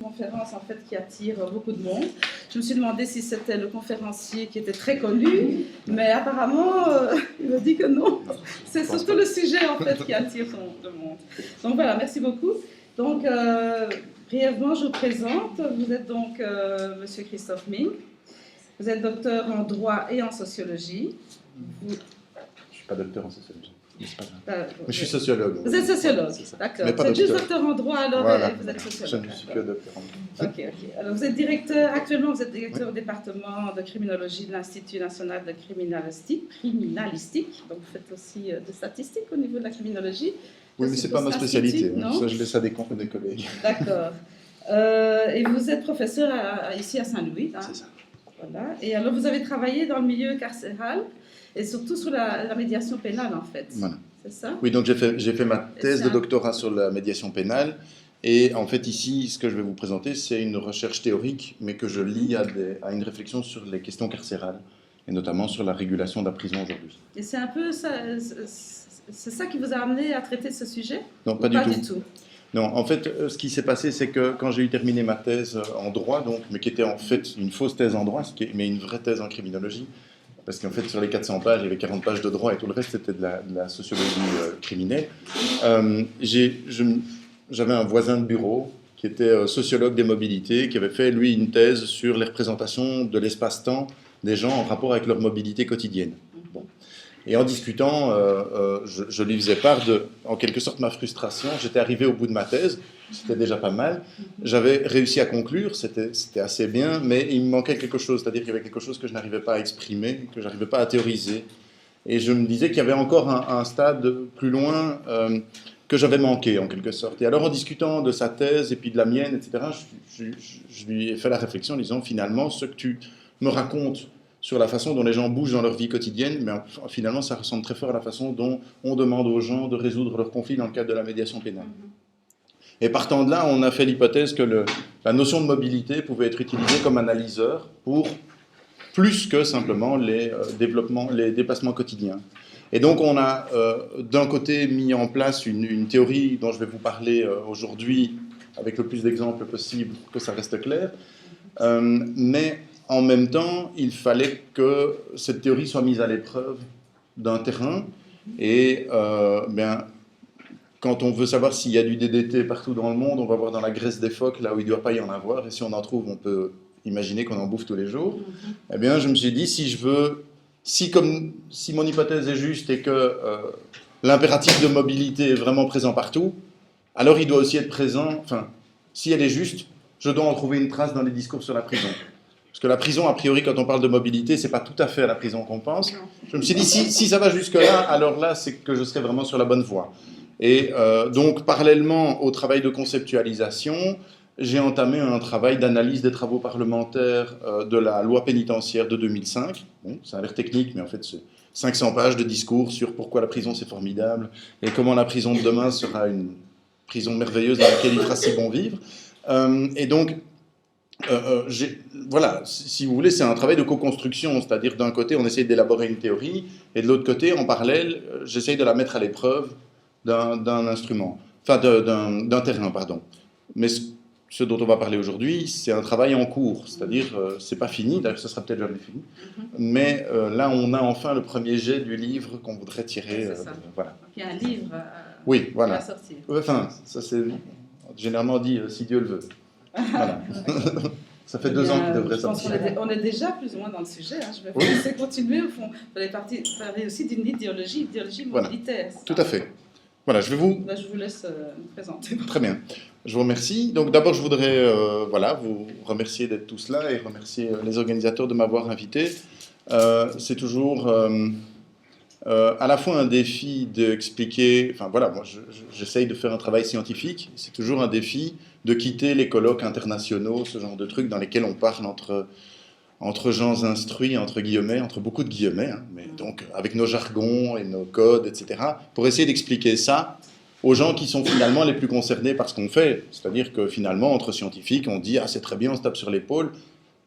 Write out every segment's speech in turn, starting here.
conférence en fait qui attire beaucoup de monde. Je me suis demandé si c'était le conférencier qui était très connu, mais apparemment il me dit que non. C'est surtout le sujet en fait qui attire le monde. Donc voilà, merci beaucoup. Donc brièvement, je vous présente. Vous êtes donc Monsieur Christophe Ming. Vous êtes docteur en droit et en sociologie. Je ne suis pas docteur en sociologie. Mais je suis sociologue. Vous êtes sociologue, d'accord. Vous êtes juste docteur en droit alors voilà. et vous êtes sociologue. Je ne suis que docteur en droit. Ok. Alors vous êtes directeur, actuellement vous êtes directeur au département de criminologie de l'Institut national de criminalistique. Donc vous faites aussi des statistiques au niveau de la criminologie. Oui, mais ce n'est pas ma spécialité. Ça, je laisse à des collègues. D'accord. Et vous êtes professeur ici à Saint-Louis. Hein. C'est ça. Voilà. Et alors vous avez travaillé dans le milieu carcéral et surtout sur la médiation pénale en fait. Voilà. C'est ça? Oui, donc j'ai fait ma thèse de doctorat sur la médiation pénale. Et en fait, ici, ce que je vais vous présenter, c'est une recherche théorique, mais que je lie à une réflexion sur les questions carcérales, et notamment sur la régulation de la prison aujourd'hui. Et c'est un peu ça, c'est ça qui vous a amené à traiter ce sujet? Non, pas du tout. Non, en fait, ce qui s'est passé, c'est que quand j'ai eu terminé ma thèse en droit, donc, mais qui était en fait une fausse thèse en droit, mais une vraie thèse en criminologie, parce qu'en fait, sur les 400 pages, il y avait 40 pages de droit et tout le reste, c'était de la sociologie criminelle. J'avais un voisin de bureau qui était sociologue des mobilités, qui avait fait, lui, une thèse sur les représentations de l'espace-temps des gens en rapport avec leur mobilité quotidienne. Bon. Et en discutant, je lui faisais part de, en quelque sorte, ma frustration. J'étais arrivé au bout de ma thèse, c'était déjà pas mal. J'avais réussi à conclure, c'était assez bien, mais il me manquait quelque chose, c'est-à-dire qu'il y avait quelque chose que je n'arrivais pas à exprimer, que je n'arrivais pas à théoriser. Et je me disais qu'il y avait encore un stade plus loin que j'avais manqué, en quelque sorte. Et alors, en discutant de sa thèse et puis de la mienne, etc., je lui ai fait la réflexion en disant, finalement, ce que tu me racontes sur la façon dont les gens bougent dans leur vie quotidienne, mais finalement, ça ressemble très fort à la façon dont on demande aux gens de résoudre leurs conflits dans le cadre de la médiation pénale. Et partant de là, on a fait l'hypothèse que la notion de mobilité pouvait être utilisée comme analyseur pour plus que simplement les déplacements quotidiens. Et donc, on a d'un côté mis en place une théorie dont je vais vous parler aujourd'hui avec le plus d'exemples possible pour que ça reste clair, mais en même temps, il fallait que cette théorie soit mise à l'épreuve d'un terrain. Et quand on veut savoir s'il y a du DDT partout dans le monde, on va voir dans la graisse des phoques, là où il ne doit pas y en avoir. Et si on en trouve, on peut imaginer qu'on en bouffe tous les jours. Eh bien, je me suis dit, si mon hypothèse est juste et que l'impératif de mobilité est vraiment présent partout, alors il doit aussi être présent, enfin, si elle est juste, je dois en trouver une trace dans les discours sur la prison. Parce que la prison, a priori, quand on parle de mobilité, ce n'est pas tout à fait la prison qu'on pense. Je me suis dit, si ça va jusque-là, alors là, c'est que je serai vraiment sur la bonne voie. Et donc, parallèlement au travail de conceptualisation, j'ai entamé un travail d'analyse des travaux parlementaires de la loi pénitentiaire de 2005. Bon, ça a l'air technique, mais en fait, c'est 500 pages de discours sur pourquoi la prison, c'est formidable, et comment la prison de demain sera une prison merveilleuse dans laquelle il fera si bon vivre. Et donc, voilà, si vous voulez, c'est un travail de co-construction, c'est-à-dire d'un côté, on essaye d'élaborer une théorie, et de l'autre côté, en parallèle, j'essaye de la mettre à l'épreuve d'un instrument, enfin d'un terrain, pardon. Mais ce dont on va parler aujourd'hui, c'est un travail en cours, c'est-à-dire, c'est pas fini, d'ailleurs, ce sera peut-être jamais fini, mais là, on a enfin le premier jet du livre qu'on voudrait tirer. C'est ça. Voilà. Il y a un livre oui, voilà. qui va sortir. Enfin, ça c'est généralement dit si Dieu le veut. Voilà. Ça fait 2 ans qu'il devrait sortir. On est déjà plus ou moins dans le sujet. Hein. Je vais vous laisser continuer. Au fond, vous allez parler aussi d'une idéologie mobilitaire. Voilà. Tout à fait. Voilà, je vous laisse me présenter. Très bien. Je vous remercie. Donc d'abord, je voudrais vous remercier d'être tous là et remercier les organisateurs de m'avoir invité. C'est toujours à la fois un défi d'expliquer... Enfin voilà, moi j'essaye de faire un travail scientifique. C'est toujours un défi de quitter les colloques internationaux, ce genre de trucs dans lesquels on parle entre gens instruits, entre beaucoup de guillemets, hein, mais donc avec nos jargons et nos codes, etc., pour essayer d'expliquer ça aux gens qui sont finalement les plus concernés par ce qu'on fait. C'est-à-dire que finalement, entre scientifiques, on dit « Ah, c'est très bien, on se tape sur l'épaule ».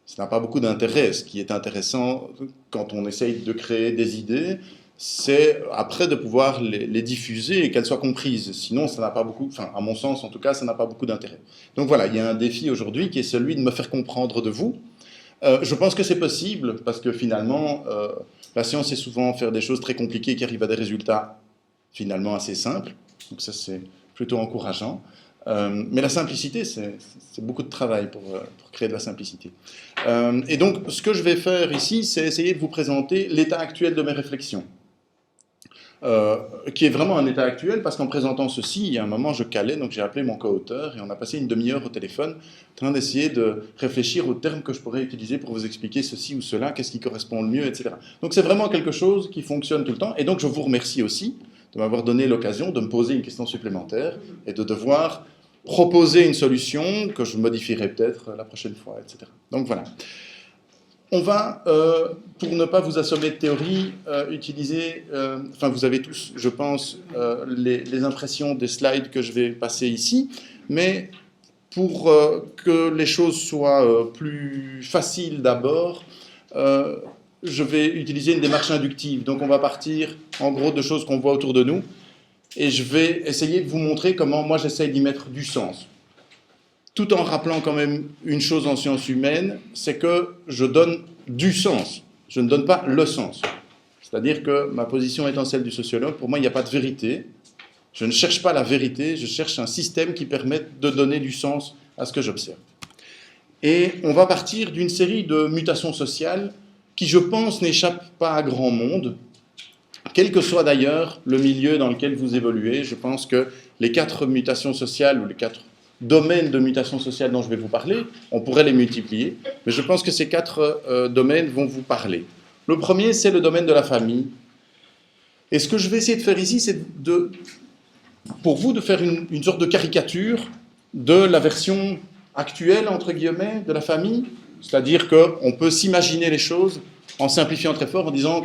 Ça n'a pas beaucoup d'intérêt. Ce qui est intéressant quand on essaye de créer des idées, c'est après de pouvoir les diffuser et qu'elles soient comprises. Sinon, ça n'a pas beaucoup, enfin, à mon sens en tout cas, ça n'a pas beaucoup d'intérêt. Donc voilà, il y a un défi aujourd'hui qui est celui de me faire comprendre de vous. Je pense que c'est possible parce que finalement, la science, c'est souvent faire des choses très compliquées qui arrivent à des résultats finalement assez simples. Donc ça, c'est plutôt encourageant. Mais la simplicité, c'est beaucoup de travail pour créer de la simplicité. Et donc, ce que je vais faire ici, c'est essayer de vous présenter l'état actuel de mes réflexions. Qui est vraiment un état actuel, parce qu'en présentant ceci, il y a un moment, je calais, donc j'ai appelé mon co-auteur, et on a passé une demi-heure au téléphone, en train d'essayer de réfléchir aux termes que je pourrais utiliser pour vous expliquer ceci ou cela, qu'est-ce qui correspond le mieux, etc. Donc c'est vraiment quelque chose qui fonctionne tout le temps, et donc je vous remercie aussi de m'avoir donné l'occasion de me poser une question supplémentaire, et de devoir proposer une solution que je modifierai peut-être la prochaine fois, etc. Donc voilà. On va, pour ne pas vous assommer de théorie, utiliser, enfin vous avez tous, je pense, les impressions des slides que je vais passer ici, mais pour que les choses soient plus faciles d'abord, je vais utiliser une démarche inductive. Donc on va partir en gros de choses qu'on voit autour de nous, et je vais essayer de vous montrer comment moi j'essaye d'y mettre du sens. Tout en rappelant quand même une chose en sciences humaines, c'est que je donne du sens, je ne donne pas le sens. C'est-à-dire que ma position étant celle du sociologue, pour moi il n'y a pas de vérité, je ne cherche pas la vérité, je cherche un système qui permette de donner du sens à ce que j'observe. Et on va partir d'une série de mutations sociales qui, je pense, n'échappent pas à grand monde, quel que soit d'ailleurs le milieu dans lequel vous évoluez. Je pense que les 4 mutations sociales, ou les 4 domaines de mutation sociale dont je vais vous parler, on pourrait les multiplier, mais je pense que ces 4 domaines vont vous parler. Le premier, c'est le domaine de la famille. Et ce que je vais essayer de faire ici, c'est pour vous de faire une sorte de caricature de la version actuelle, entre guillemets, de la famille. C'est-à-dire qu'on peut s'imaginer les choses en simplifiant très fort, en disant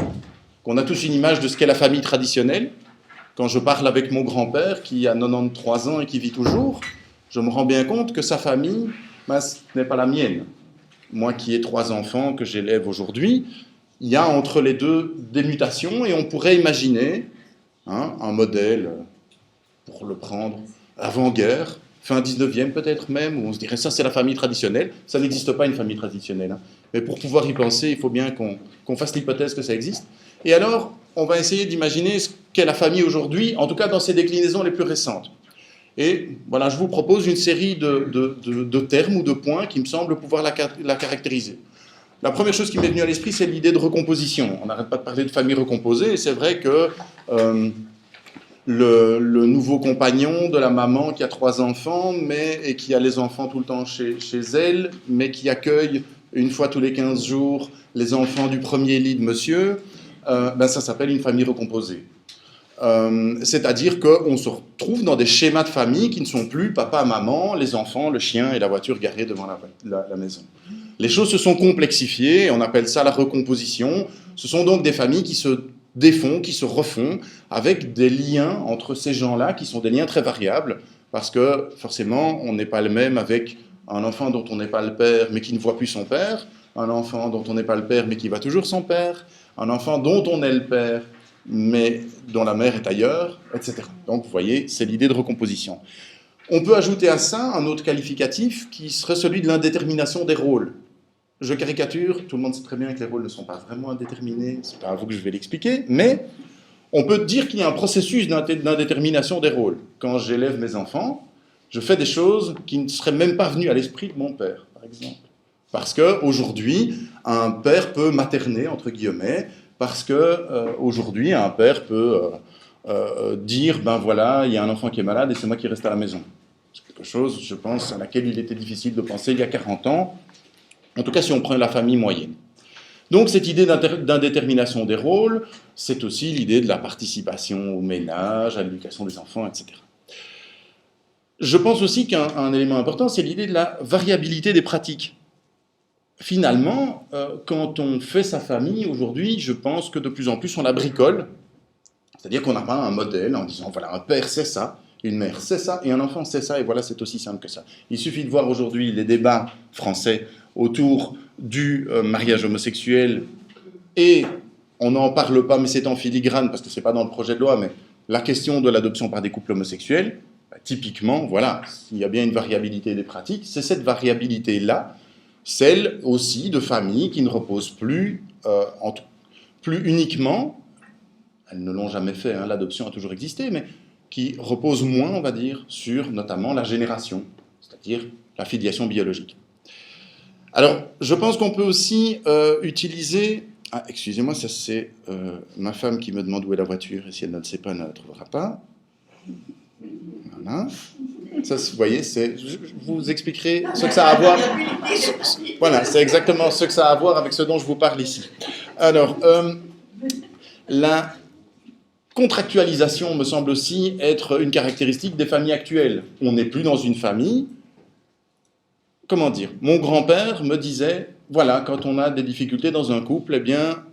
qu'on a tous une image de ce qu'est la famille traditionnelle. Quand je parle avec mon grand-père, qui a 93 ans et qui vit toujours, je me rends bien compte que sa famille, ce n'est pas la mienne. Moi qui ai 3 enfants que j'élève aujourd'hui, il y a entre les deux des mutations, et on pourrait imaginer un modèle, pour le prendre, avant-guerre, fin 19e peut-être même, où on se dirait ça c'est la famille traditionnelle. Ça n'existe pas une famille traditionnelle, mais pour pouvoir y penser, il faut bien qu'on fasse l'hypothèse que ça existe. Et alors, on va essayer d'imaginer ce qu'est la famille aujourd'hui, en tout cas dans ses déclinaisons les plus récentes. Et voilà, je vous propose une série de termes ou de points qui me semblent pouvoir la caractériser. La première chose qui m'est venue à l'esprit, c'est l'idée de recomposition. On n'arrête pas de parler de famille recomposée, et c'est vrai que le nouveau compagnon de la maman qui a 3 enfants, et qui a les enfants tout le temps chez elle, mais qui accueille une fois tous les 15 jours les enfants du premier lit de monsieur, ça s'appelle une famille recomposée. C'est-à-dire qu'on se retrouve dans des schémas de famille qui ne sont plus papa, maman, les enfants, le chien et la voiture garée devant la maison. Les choses se sont complexifiées, on appelle ça la recomposition. Ce sont donc des familles qui se défont, qui se refont, avec des liens entre ces gens-là qui sont des liens très variables, parce que forcément, on n'est pas le même avec un enfant dont on n'est pas le père, mais qui ne voit plus son père, un enfant dont on n'est pas le père, mais qui voit toujours son père, un enfant dont on est le père, mais dont la mère est ailleurs, etc. Donc, vous voyez, c'est l'idée de recomposition. On peut ajouter à ça un autre qualificatif qui serait celui de l'indétermination des rôles. Je caricature, tout le monde sait très bien que les rôles ne sont pas vraiment indéterminés, c'est pas à vous que je vais l'expliquer, mais on peut dire qu'il y a un processus d'indétermination des rôles. Quand j'élève mes enfants, je fais des choses qui ne seraient même pas venues à l'esprit de mon père, par exemple. Parce qu'aujourd'hui, un père peut materner, entre guillemets, parce qu'aujourd'hui, un père peut dire, ben voilà, il y a un enfant qui est malade et c'est moi qui reste à la maison. C'est quelque chose, je pense, à laquelle il était difficile de penser il y a 40 ans, en tout cas si on prend la famille moyenne. Donc cette idée d'indétermination des rôles, c'est aussi l'idée de la participation au ménage, à l'éducation des enfants, etc. Je pense aussi qu'un élément important, c'est l'idée de la variabilité des pratiques. Finalement, quand on fait sa famille aujourd'hui, je pense que de plus en plus on la bricole, c'est-à-dire qu'on n'a pas un modèle en disant voilà, un père c'est ça, une mère c'est ça, et un enfant c'est ça, et voilà, c'est aussi simple que ça. Il suffit de voir aujourd'hui les débats français autour du mariage homosexuel et on n'en parle pas, mais c'est en filigrane, parce que ce n'est pas dans le projet de loi, mais la question de l'adoption par des couples homosexuels, typiquement, voilà, s'il y a bien une variabilité des pratiques, c'est cette variabilité-là, celle aussi de familles qui ne reposent plus, plus uniquement, elles ne l'ont jamais fait, hein, l'adoption a toujours existé, mais qui reposent moins, on va dire, sur notamment la génération, c'est-à-dire la filiation biologique. Alors, je pense qu'on peut aussi utiliser... Ah, excusez-moi, ça c'est ma femme qui me demande où est la voiture, et si elle ne le sait pas, elle ne la trouvera pas. Voilà. Ça, vous voyez, je vous expliquerai ce que ça a à voir. Voilà, c'est exactement ce que ça a à voir avec ce dont je vous parle ici. Alors, la contractualisation me semble aussi être une caractéristique des familles actuelles. On n'est plus dans une famille. Comment dire? Mon grand-père me disait, voilà, quand on a des difficultés dans un couple, eh bien,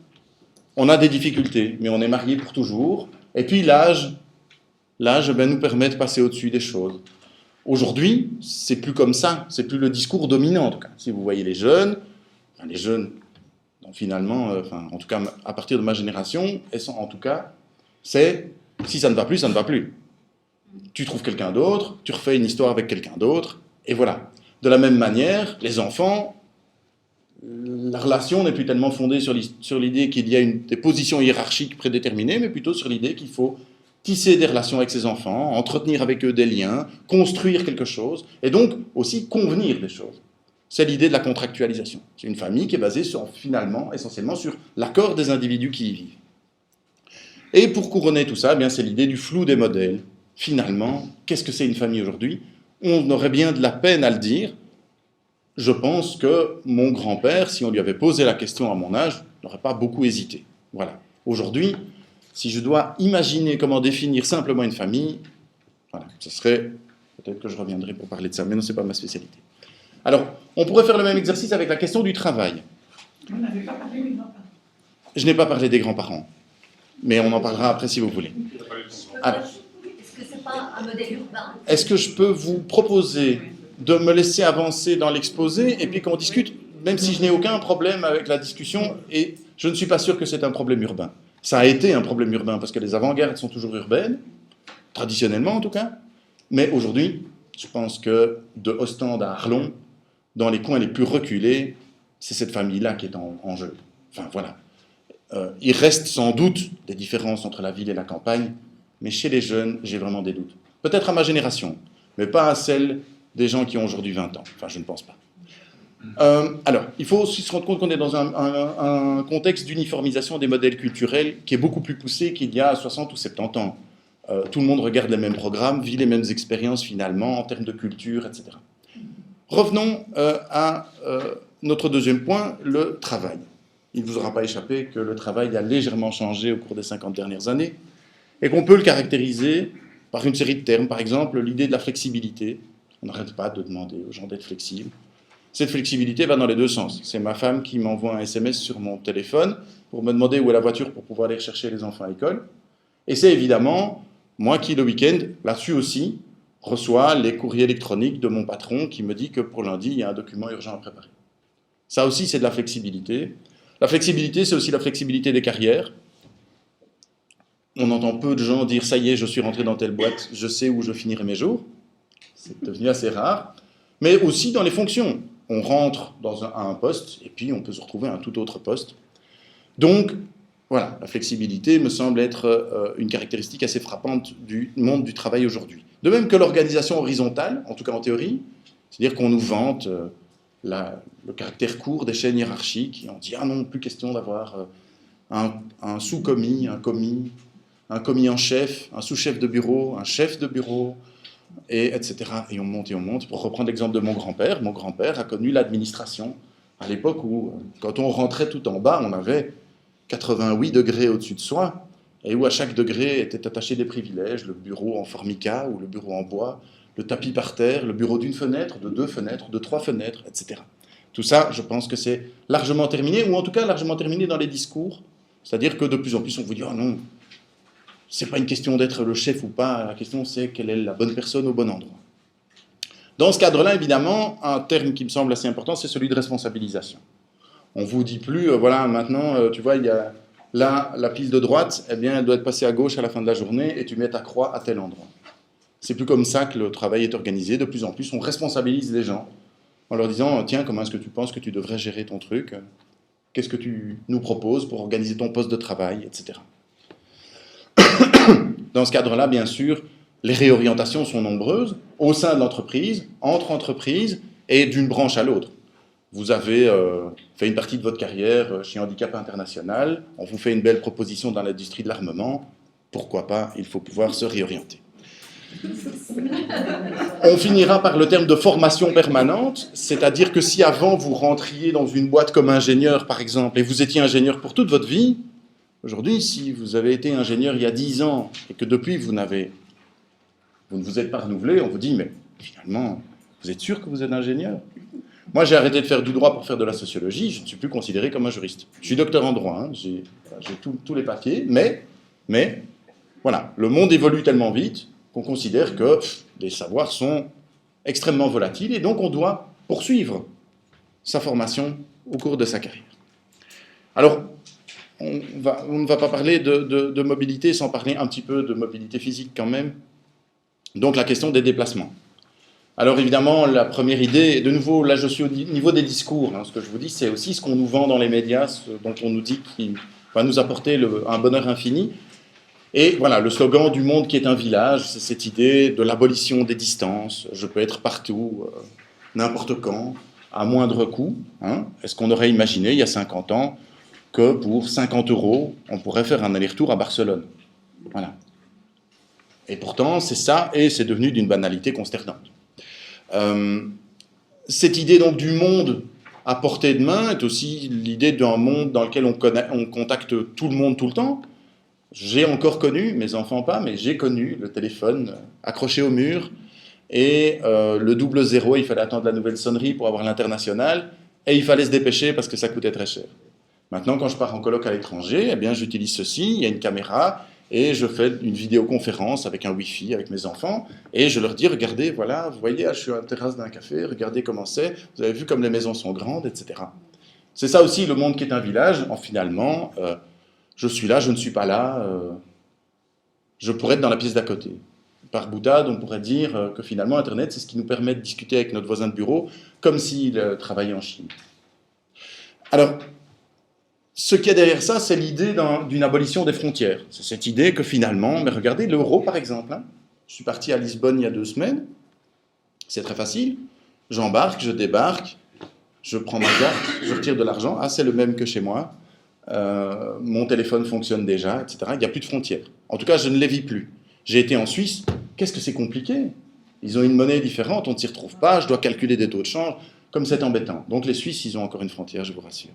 on a des difficultés, mais on est marié pour toujours. Et puis l'âge nous permet de passer au-dessus des choses. Aujourd'hui, c'est plus comme ça, c'est plus le discours dominant en tout cas. Si vous voyez les jeunes, donc finalement, en tout cas à partir de ma génération, en tout cas, c'est si ça ne va plus, ça ne va plus. Tu trouves quelqu'un d'autre, tu refais une histoire avec quelqu'un d'autre, et voilà. De la même manière, les enfants, la relation n'est plus tellement fondée sur l'idée qu'il y a des positions hiérarchiques prédéterminées, mais plutôt sur l'idée qu'il faut tisser des relations avec ses enfants, entretenir avec eux des liens, construire quelque chose, et donc aussi convenir des choses. C'est l'idée de la contractualisation. C'est une famille qui est basée finalement, essentiellement sur l'accord des individus qui y vivent. Et pour couronner tout ça, eh bien, c'est l'idée du flou des modèles. Finalement, qu'est-ce que c'est une famille aujourd'hui? On aurait bien de la peine à le dire. Je pense que mon grand-père, si on lui avait posé la question à mon âge, n'aurait pas beaucoup hésité. Voilà. Aujourd'hui, si je dois imaginer comment définir simplement une famille, voilà, ce serait... Peut-être que je reviendrai pour parler de ça, mais non, ce n'est pas ma spécialité. Alors, on pourrait faire le même exercice avec la question du travail. Vous n'avez pas parlé des grands-parents. Je n'ai pas parlé des grands-parents, mais on en parlera après si vous voulez. Alors, est-ce que ce n'est pas un modèle urbain? Est-ce que je peux vous proposer de me laisser avancer dans l'exposé et puis qu'on discute, même si je n'ai aucun problème avec la discussion, et je ne suis pas sûr que c'est un problème urbain. Ça a été un problème urbain, parce que les avant-gardes sont toujours urbaines, traditionnellement en tout cas, mais aujourd'hui, je pense que de Ostende à Arlon, dans les coins les plus reculés, c'est cette famille-là qui est en jeu. Enfin voilà. Il reste sans doute des différences entre la ville et la campagne, mais chez les jeunes, j'ai vraiment des doutes. Peut-être à ma génération, mais pas à celle des gens qui ont aujourd'hui 20 ans. Enfin, je ne pense pas. Alors, il faut aussi se rendre compte qu'on est dans un contexte d'uniformisation des modèles culturels qui est beaucoup plus poussé qu'il y a 60 ou 70 ans. Tout le monde regarde les mêmes programmes, vit les mêmes expériences finalement, en termes de culture, etc. Revenons à notre deuxième point, le travail. Il ne vous aura pas échappé que le travail a légèrement changé au cours des 50 dernières années, et qu'on peut le caractériser par une série de termes. Par exemple, l'idée de la flexibilité. On n'arrête pas de demander aux gens d'être flexibles. Cette flexibilité va dans les deux sens. C'est ma femme qui m'envoie un SMS sur mon téléphone pour me demander où est la voiture pour pouvoir aller chercher les enfants à l'école. Et c'est évidemment moi qui, le week-end, là-dessus aussi, reçois les courriers électroniques de mon patron qui me dit que pour lundi, il y a un document urgent à préparer. Ça aussi, c'est de la flexibilité. La flexibilité, c'est aussi la flexibilité des carrières. On entend peu de gens dire « ça y est, je suis rentré dans telle boîte, je sais où je finirai mes jours ». C'est devenu assez rare. Mais aussi dans les fonctions. On rentre à un poste et puis on peut se retrouver à un tout autre poste. Donc, voilà, la flexibilité me semble être une caractéristique assez frappante du monde du travail aujourd'hui. De même que l'organisation horizontale, en tout cas en théorie, c'est-à-dire qu'on nous vante le caractère court des chaînes hiérarchiques, et on dit « ah non, plus question d'avoir un sous-commis, un commis en chef, un sous-chef de bureau, un chef de bureau, et etc. » Et on monte et on monte. Pour reprendre l'exemple de mon grand-père a connu l'administration à l'époque où, quand on rentrait tout en bas, on avait 88 degrés au-dessus de soi, et où à chaque degré étaient attachés des privilèges, le bureau en formica ou le bureau en bois, le tapis par terre, le bureau d'une fenêtre, de 2 fenêtres, de 3 fenêtres, etc. Tout ça, je pense que c'est largement terminé, ou en tout cas largement terminé dans les discours. C'est-à-dire que de plus en plus, on vous dit « ah non, c'est pas une question d'être le chef ou pas, la question c'est quelle est la bonne personne au bon endroit ». Dans ce cadre-là, évidemment, un terme qui me semble assez important, c'est celui de responsabilisation. On ne vous dit plus, voilà, maintenant, tu vois, il y a Là, la pile de droite, eh bien, elle doit être passée à gauche à la fin de la journée et tu mets ta croix à tel endroit. C'est plus comme ça que le travail est organisé. De plus en plus, on responsabilise les gens en leur disant « Tiens, comment est-ce que tu penses que tu devrais gérer ton truc ? Qu'est-ce que tu nous proposes pour organiser ton poste de travail, etc. » Dans ce cadre-là, bien sûr, les réorientations sont nombreuses au sein de l'entreprise, entre entreprises et d'une branche à l'autre. Vous avez fait une partie de votre carrière chez Handicap International, on vous fait une belle proposition dans l'industrie de l'armement, pourquoi pas, il faut pouvoir se réorienter. On finira par le terme de formation permanente, c'est-à-dire que si avant vous rentriez dans une boîte comme ingénieur, par exemple, et vous étiez ingénieur pour toute votre vie, aujourd'hui, si vous avez été ingénieur il y a 10 ans et que depuis vous ne vous êtes pas renouvelé, on vous dit, mais finalement, vous êtes sûr que vous êtes ingénieur ? Moi, j'ai arrêté de faire du droit pour faire de la sociologie, je ne suis plus considéré comme un juriste. Je suis docteur en droit, hein, j'ai tous les papiers, mais voilà, le monde évolue tellement vite qu'on considère que les savoirs sont extrêmement volatiles et donc on doit poursuivre sa formation au cours de sa carrière. Alors, on ne va pas parler de mobilité sans parler un petit peu de mobilité physique quand même. Donc la question des déplacements. Alors évidemment, la première idée, de nouveau, là je suis au niveau des discours, hein, ce que je vous dis, c'est aussi ce qu'on nous vend dans les médias, ce dont on nous dit qu'il va nous apporter un bonheur infini. Et voilà, le slogan du monde qui est un village, c'est cette idée de l'abolition des distances, je peux être partout, n'importe quand, à moindre coût. Hein. Est-ce qu'on aurait imaginé, il y a 50 ans, que pour 50 €, on pourrait faire un aller-retour à Barcelone ? Voilà. Et pourtant, c'est ça, et c'est devenu d'une banalité consternante. Cette idée donc du monde à portée de main est aussi l'idée d'un monde dans lequel on contacte tout le monde tout le temps. J'ai encore connu, mes enfants pas, mais j'ai connu le téléphone accroché au mur et le 00, il fallait attendre la nouvelle sonnerie pour avoir l'international et il fallait se dépêcher parce que ça coûtait très cher. Maintenant, quand je pars en colloque à l'étranger, eh bien, j'utilise ceci, il y a une caméra et je fais une vidéoconférence avec un Wi-Fi avec mes enfants et je leur dis, regardez, voilà, vous voyez, je suis à la terrasse d'un café, regardez comment c'est, vous avez vu comme les maisons sont grandes, etc. C'est ça aussi le monde qui est un village, finalement, je suis là, je ne suis pas là, je pourrais être dans la pièce d'à côté. Par boutade, on pourrait dire que finalement, Internet, c'est ce qui nous permet de discuter avec notre voisin de bureau comme s'il travaillait en Chine. Alors, ce qu'il y a derrière ça, c'est l'idée d'une abolition des frontières. C'est cette idée que finalement, mais regardez, l'euro par exemple, hein, je suis parti à Lisbonne il y a 2 semaines, c'est très facile, j'embarque, je débarque, je prends ma carte, je retire de l'argent, ah c'est le même que chez moi, mon téléphone fonctionne déjà, etc. Il n'y a plus de frontières. En tout cas, je ne les vis plus. J'ai été en Suisse, qu'est-ce que c'est compliqué ? Ils ont une monnaie différente, on ne s'y retrouve pas, je dois calculer des taux de change, comme c'est embêtant. Donc les Suisses, ils ont encore une frontière, je vous rassure.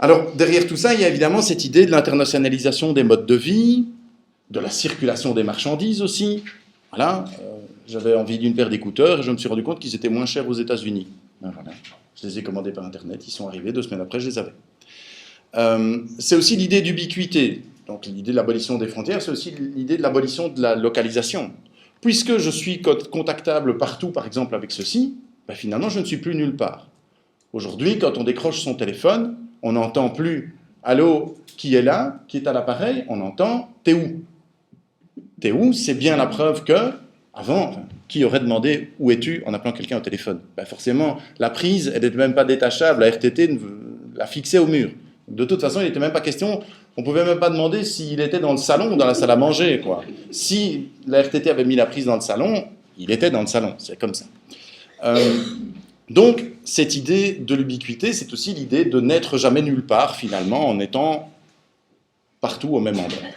Alors, derrière tout ça, il y a évidemment cette idée de l'internationalisation des modes de vie, de la circulation des marchandises aussi. Voilà, j'avais envie d'une paire d'écouteurs et je me suis rendu compte qu'ils étaient moins chers aux États-Unis. Voilà. Je les ai commandés par Internet, ils sont arrivés, 2 semaines après, je les avais. C'est aussi l'idée d'ubiquité. Donc l'idée de l'abolition des frontières, c'est aussi l'idée de l'abolition de la localisation. Puisque je suis contactable partout, par exemple avec ceci, ben finalement, je ne suis plus nulle part. Aujourd'hui, quand on décroche son téléphone, on n'entend plus « Allô, qui est là ? Qui est à l'appareil ?» On entend « T'es où ?» T'es où ? C'est bien la preuve que, avant, qui aurait demandé « Où es-tu ?» en appelant quelqu'un au téléphone ? Ben forcément, la prise, elle n'était même pas détachable, la RTT la fixait au mur. De toute façon, il n'était même pas question, on ne pouvait même pas demander s'il était dans le salon ou dans la salle à manger, quoi. Si la RTT avait mis la prise dans le salon, il était dans le salon, c'est comme ça. Donc, cette idée de l'ubiquité, c'est aussi l'idée de n'être jamais nulle part, finalement, en étant partout au même endroit.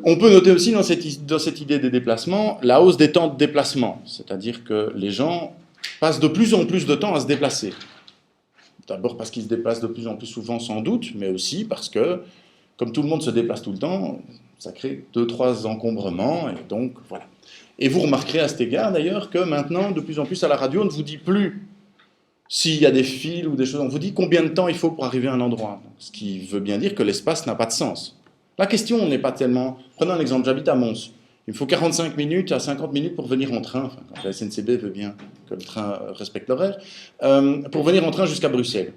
On peut noter aussi dans cette idée des déplacements, la hausse des temps de déplacement, c'est-à-dire que les gens passent de plus en plus de temps à se déplacer. D'abord parce qu'ils se déplacent de plus en plus souvent, sans doute, mais aussi parce que, comme tout le monde se déplace tout le temps, ça crée 2-3 encombrements, et donc voilà. Et vous remarquerez à cet égard d'ailleurs que maintenant, de plus en plus à la radio, on ne vous dit plus s'il y a des fils ou des choses, on vous dit combien de temps il faut pour arriver à un endroit. Ce qui veut bien dire que l'espace n'a pas de sens. La question n'est pas tellement... Prenons un exemple, j'habite à Mons. Il me faut 45 minutes à 50 minutes pour venir en train, enfin, quand la SNCB veut bien que le train respecte l'horaire, pour venir en train jusqu'à Bruxelles.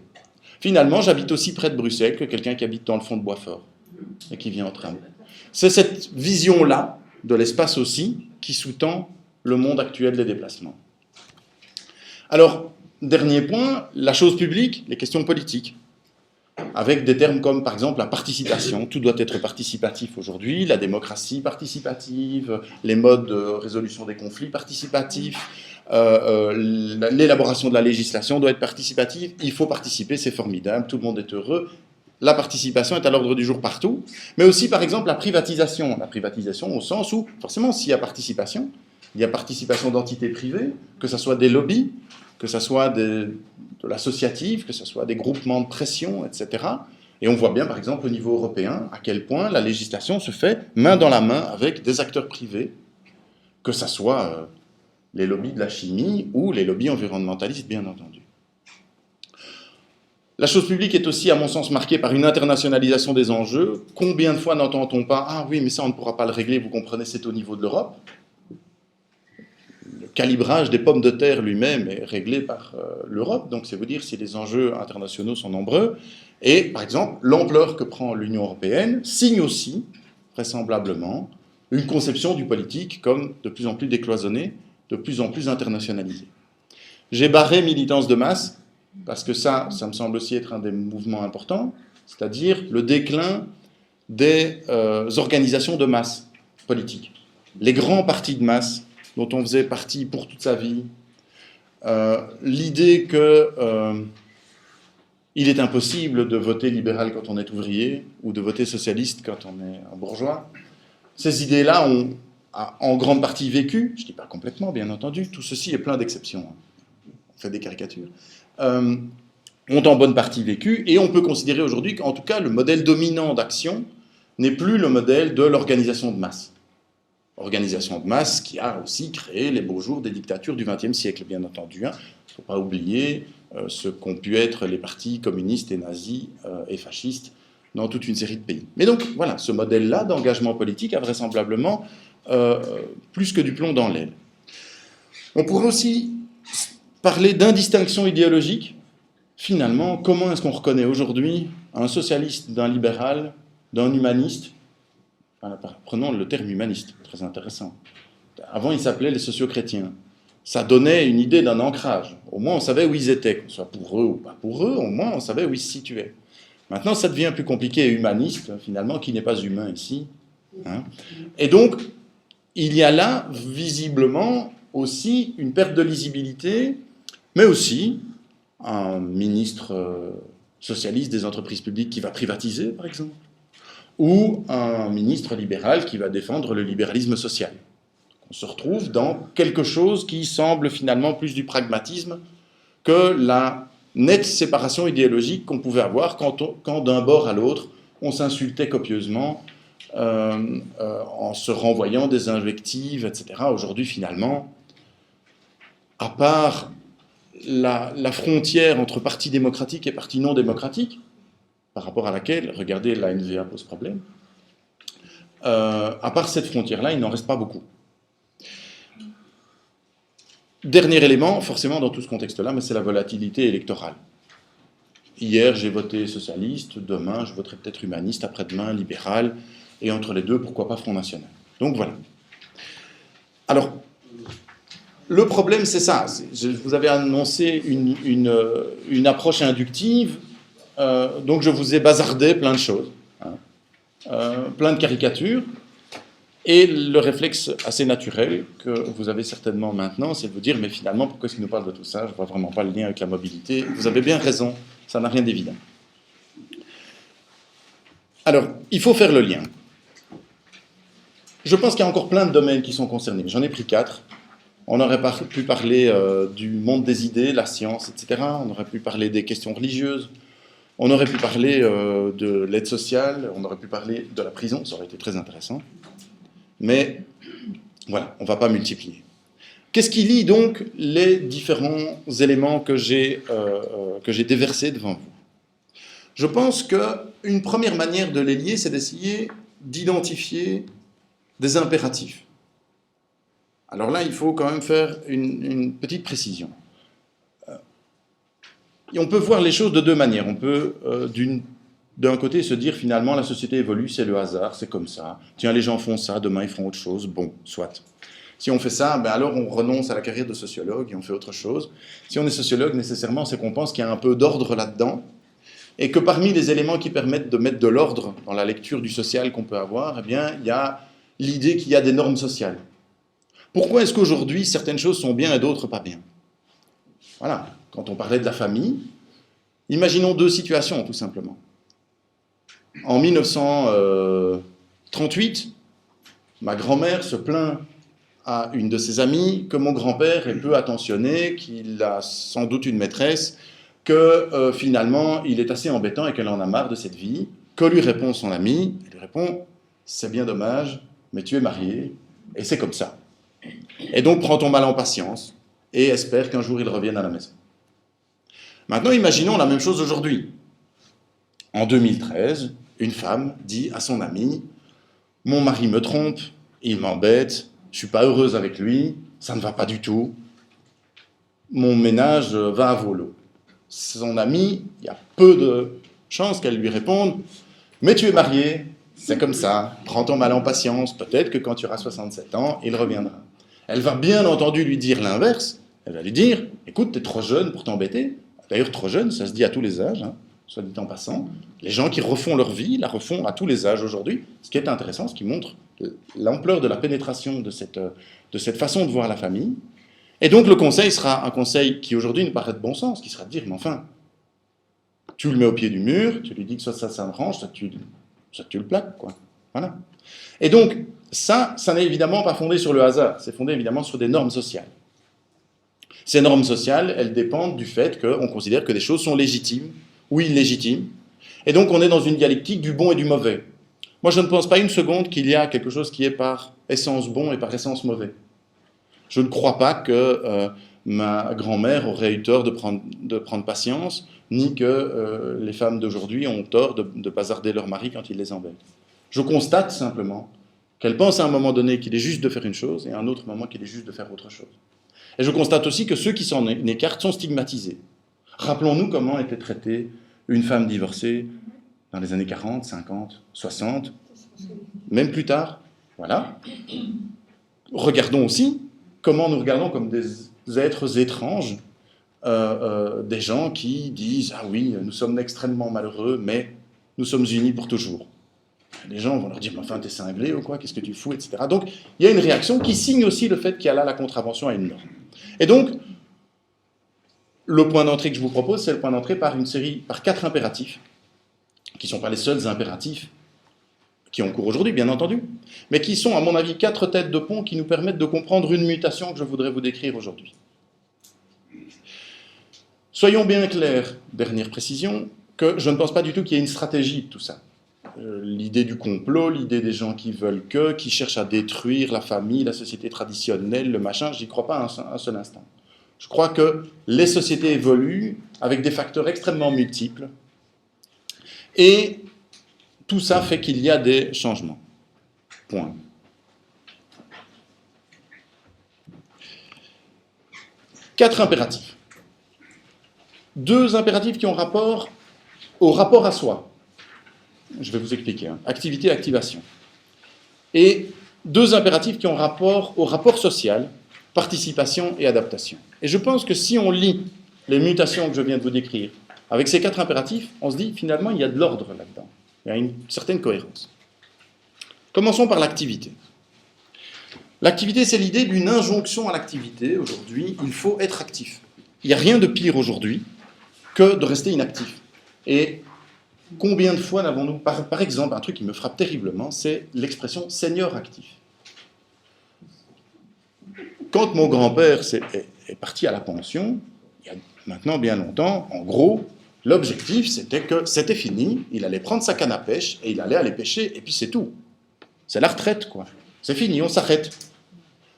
Finalement, j'habite aussi près de Bruxelles que quelqu'un qui habite dans le fond de Boisfort et qui vient en tram. C'est cette vision-là de l'espace aussi qui sous-tend le monde actuel des déplacements. Alors, dernier point, la chose publique, les questions politiques, avec des termes comme par exemple la participation. Tout doit être participatif aujourd'hui, la démocratie participative, les modes de résolution des conflits participatifs, l'élaboration de la législation doit être participative, il faut participer, c'est formidable, tout le monde est heureux. La participation est à l'ordre du jour partout, mais aussi par exemple la privatisation au sens où, forcément, s'il y a participation, il y a participation d'entités privées, que ce soit des lobbies, que ce soit de l'associatif, que ce soit des groupements de pression, etc. Et on voit bien, par exemple, au niveau européen, à quel point la législation se fait main dans la main avec des acteurs privés, que ce soit les lobbies de la chimie ou les lobbies environnementalistes, bien entendu. La chose publique est aussi, à mon sens, marquée par une internationalisation des enjeux. Combien de fois n'entend-on pas « Ah oui, mais ça, on ne pourra pas le régler, vous comprenez, c'est au niveau de l'Europe ». Le calibrage des pommes de terre lui-même est réglé par l'Europe, donc c'est vous dire si les enjeux internationaux sont nombreux. Et, par exemple, l'ampleur que prend l'Union européenne signe aussi, vraisemblablement, une conception du politique comme de plus en plus décloisonnée, de plus en plus internationalisée. J'ai barré militance de masse, parce que ça me semble aussi être un des mouvements importants, c'est-à-dire le déclin des organisations de masse politiques. Les grands partis de masse, dont on faisait partie pour toute sa vie, l'idée qu'il est impossible de voter libéral quand on est ouvrier, ou de voter socialiste quand on est un bourgeois, ces idées-là ont en grande partie vécu, je ne dis pas complètement, bien entendu, tout ceci est plein d'exceptions, on fait des caricatures, ont en bonne partie vécu, et on peut considérer aujourd'hui qu'en tout cas, le modèle dominant d'action n'est plus le modèle de l'organisation de masse. Organisation de masse qui a aussi créé les beaux jours des dictatures du XXe siècle, bien entendu. Il ne faut pas oublier ce qu'ont pu être les partis communistes et nazis et fascistes dans toute une série de pays. Mais donc, voilà, ce modèle-là d'engagement politique a vraisemblablement plus que du plomb dans l'aile. On pourrait aussi parler d'indistinction idéologique. Finalement, comment est-ce qu'on reconnaît aujourd'hui un socialiste d'un libéral, d'un humaniste? Prenons le terme humaniste, très intéressant. Avant, ils s'appelaient les socio-chrétiens. Ça donnait une idée d'un ancrage. Au moins, on savait où ils étaient, qu'on soit pour eux ou pas pour eux, au moins, on savait où ils se situaient. Maintenant, ça devient plus compliqué et humaniste, finalement, qui n'est pas humain ici. Hein. Et donc, il y a là, visiblement, aussi une perte de lisibilité, mais aussi un ministre socialiste des entreprises publiques qui va privatiser, par exemple, ou un ministre libéral qui va défendre le libéralisme social. On se retrouve dans quelque chose qui semble finalement plus du pragmatisme que la nette séparation idéologique qu'on pouvait avoir quand d'un bord à l'autre, on s'insultait copieusement en se renvoyant des invectives, etc. Aujourd'hui, finalement, à part la frontière entre parti démocratique et parti non démocratique, par rapport à laquelle, regardez, la NVA pose problème, à part cette frontière-là, il n'en reste pas beaucoup. Dernier élément, forcément, dans tout ce contexte-là, mais c'est la volatilité électorale. Hier, j'ai voté socialiste, demain, je voterai peut-être humaniste, après-demain, libéral, et entre les deux, pourquoi pas Front National. Donc voilà. Alors, le problème, c'est ça. Je vous avais annoncé une approche inductive. Donc je vous ai bazardé plein de choses, plein de caricatures, et le réflexe assez naturel que vous avez certainement maintenant, c'est de vous dire, mais finalement, pourquoi est-ce qu'il nous parle de tout ça? Je ne vois vraiment pas le lien avec la mobilité. Vous avez bien raison, ça n'a rien d'évident. Alors, il faut faire le lien. Je pense qu'il y a encore plein de domaines qui sont concernés. J'en ai pris 4. On aurait pu parler du monde des idées, la science, etc. On aurait pu parler des questions religieuses. On aurait pu parler de l'aide sociale, on aurait pu parler de la prison, ça aurait été très intéressant. Mais voilà, on ne va pas multiplier. Qu'est-ce qui lie donc les différents éléments que j'ai déversés devant vous? Je pense qu'une première manière de les lier, c'est d'essayer d'identifier des impératifs. Alors là, il faut quand même faire une petite précision. Et on peut voir les choses de deux manières. On peut, d'un côté, se dire finalement la société évolue, c'est le hasard, c'est comme ça. Tiens, les gens font ça, demain ils feront autre chose. Bon, soit. Si on fait ça, ben alors on renonce à la carrière de sociologue et on fait autre chose. Si on est sociologue, nécessairement, c'est qu'on pense qu'il y a un peu d'ordre là-dedans et que parmi les éléments qui permettent de mettre de l'ordre dans la lecture du social qu'on peut avoir, eh bien, il y a l'idée qu'il y a des normes sociales. Pourquoi est-ce qu'aujourd'hui, certaines choses sont bien et d'autres pas bien? Voilà, quand on parlait de la famille, imaginons deux situations, tout simplement. En 1938, ma grand-mère se plaint à une de ses amies que mon grand-père est peu attentionné, qu'il a sans doute une maîtresse, que finalement il est assez embêtant et qu'elle en a marre de cette vie. Que lui répond son amie? Elle lui répond « C'est bien dommage, mais tu es marié, et c'est comme ça. Et donc prends ton mal en patience, et espère qu'un jour il revienne à la maison. » Maintenant, imaginons la même chose aujourd'hui. En 2013, une femme dit à son ami « Mon mari me trompe, il m'embête, je ne suis pas heureuse avec lui, ça ne va pas du tout. Mon ménage va à volo. » Son amie, il y a peu de chances qu'elle lui réponde « Mais tu es marié, c'est comme ça, prends ton mal en patience, peut-être que quand tu auras 67 ans, il reviendra. » Elle va bien entendu lui dire l'inverse, elle va lui dire « Écoute, tu es trop jeune pour t'embêter. » D'ailleurs, trop jeune, ça se dit à tous les âges, hein, soit dit en passant. Les gens qui refont leur vie, la refont à tous les âges aujourd'hui. Ce qui est intéressant, ce qui montre l'ampleur de la pénétration de cette façon de voir la famille. Et donc le conseil sera un conseil qui aujourd'hui nous paraît de bon sens, qui sera de dire, mais enfin, tu le mets au pied du mur, tu lui dis que soit ça s'arrange, soit tu le plaques, quoi. Voilà. Et donc, ça n'est évidemment pas fondé sur le hasard, c'est fondé évidemment sur des normes sociales. Ces normes sociales, elles dépendent du fait qu'on considère que des choses sont légitimes ou illégitimes, et donc on est dans une dialectique du bon et du mauvais. Moi, je ne pense pas une seconde qu'il y a quelque chose qui est par essence bon et par essence mauvais. Je ne crois pas que ma grand-mère aurait eu tort de prendre patience, ni que les femmes d'aujourd'hui ont tort de bazarder leur mari quand il les embête. Je constate simplement qu'elles pensent à un moment donné qu'il est juste de faire une chose et à un autre moment qu'il est juste de faire autre chose. Et je constate aussi que ceux qui s'en écartent sont stigmatisés. Rappelons-nous comment était traitée une femme divorcée dans les années 40, 50, 60, même plus tard. Voilà. Regardons aussi comment nous regardons comme des êtres étranges, des gens qui disent « Ah oui, nous sommes extrêmement malheureux, mais nous sommes unis pour toujours. » Les gens vont leur dire « Mais enfin, t'es cinglé ou quoi? Qu'est-ce que tu fous ?» etc. Donc, il y a une réaction qui signe aussi le fait qu'il y a là la contravention à une norme. Et donc, le point d'entrée que je vous propose, c'est le point d'entrée par 4 impératifs, qui ne sont pas les seuls impératifs qui ont cours aujourd'hui, bien entendu, mais qui sont, à mon avis, 4 têtes de pont qui nous permettent de comprendre une mutation que je voudrais vous décrire aujourd'hui. Soyons bien clairs, dernière précision, que je ne pense pas du tout qu'il y ait une stratégie de tout ça. L'idée du complot, l'idée des gens qui veulent qui cherchent à détruire la famille, la société traditionnelle, le machin, j'y crois pas un seul instant. Je crois que les sociétés évoluent avec des facteurs extrêmement multiples, et tout ça fait qu'il y a des changements. Point. Quatre impératifs. 2 impératifs qui ont rapport au rapport à soi. Je vais vous expliquer. Activité, activation. Et 2 impératifs qui ont rapport au rapport social, participation et adaptation. Et je pense que si on lit les mutations que je viens de vous décrire, avec ces 4 impératifs, on se dit finalement il y a de l'ordre là-dedans. Il y a une certaine cohérence. Commençons par l'activité. L'activité, c'est l'idée d'une injonction à l'activité. Aujourd'hui, il faut être actif. Il n'y a rien de pire aujourd'hui que de rester inactif. Et combien de fois n'avons-nous, par exemple, un truc qui me frappe terriblement, c'est l'expression « senior actif ». Quand mon grand-père est parti à la pension, il y a maintenant bien longtemps, en gros, l'objectif c'était que c'était fini, il allait prendre sa canne à pêche et il allait aller pêcher, et puis c'est tout. C'est la retraite, quoi. C'est fini, on s'arrête.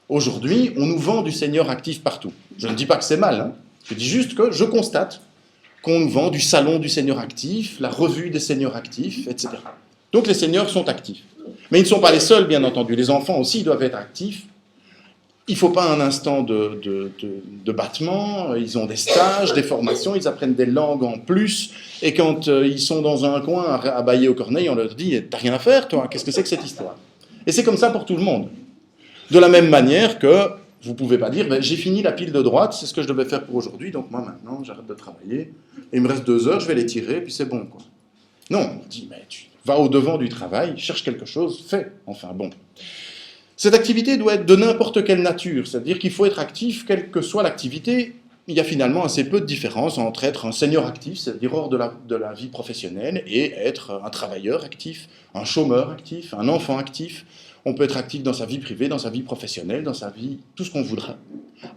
Aujourd'hui, on nous vend du senior actif partout. Je ne dis pas que c'est mal, hein. Je dis juste que je constate qu'on nous vend du salon du senior actif, la revue des seniors actifs, etc. Donc les seniors sont actifs. Mais ils ne sont pas les seuls, bien entendu. Les enfants aussi doivent être actifs. Il ne faut pas un instant de battement, ils ont des stages, des formations, ils apprennent des langues en plus, et quand ils sont dans un coin à bâiller au corneille, on leur dit « T'as rien à faire, toi, qu'est-ce que c'est que cette histoire ?» Et c'est comme ça pour tout le monde. De la même manière que vous ne pouvez pas dire « J'ai fini la pile de droite, c'est ce que je devais faire pour aujourd'hui, donc moi maintenant j'arrête de travailler, et il me reste 2 heures, je vais les tirer, puis c'est bon. » quoi. Non, on dit « Mais tu vas au-devant du travail, cherche quelque chose, fais. » Enfin bon. Cette activité doit être de n'importe quelle nature, c'est-à-dire qu'il faut être actif, quelle que soit l'activité. Il y a finalement assez peu de différence entre être un senior actif, c'est-à-dire hors de la vie professionnelle, et être un travailleur actif, un chômeur actif, un enfant actif. On peut être actif dans sa vie privée, dans sa vie professionnelle, dans sa vie, tout ce qu'on voudra,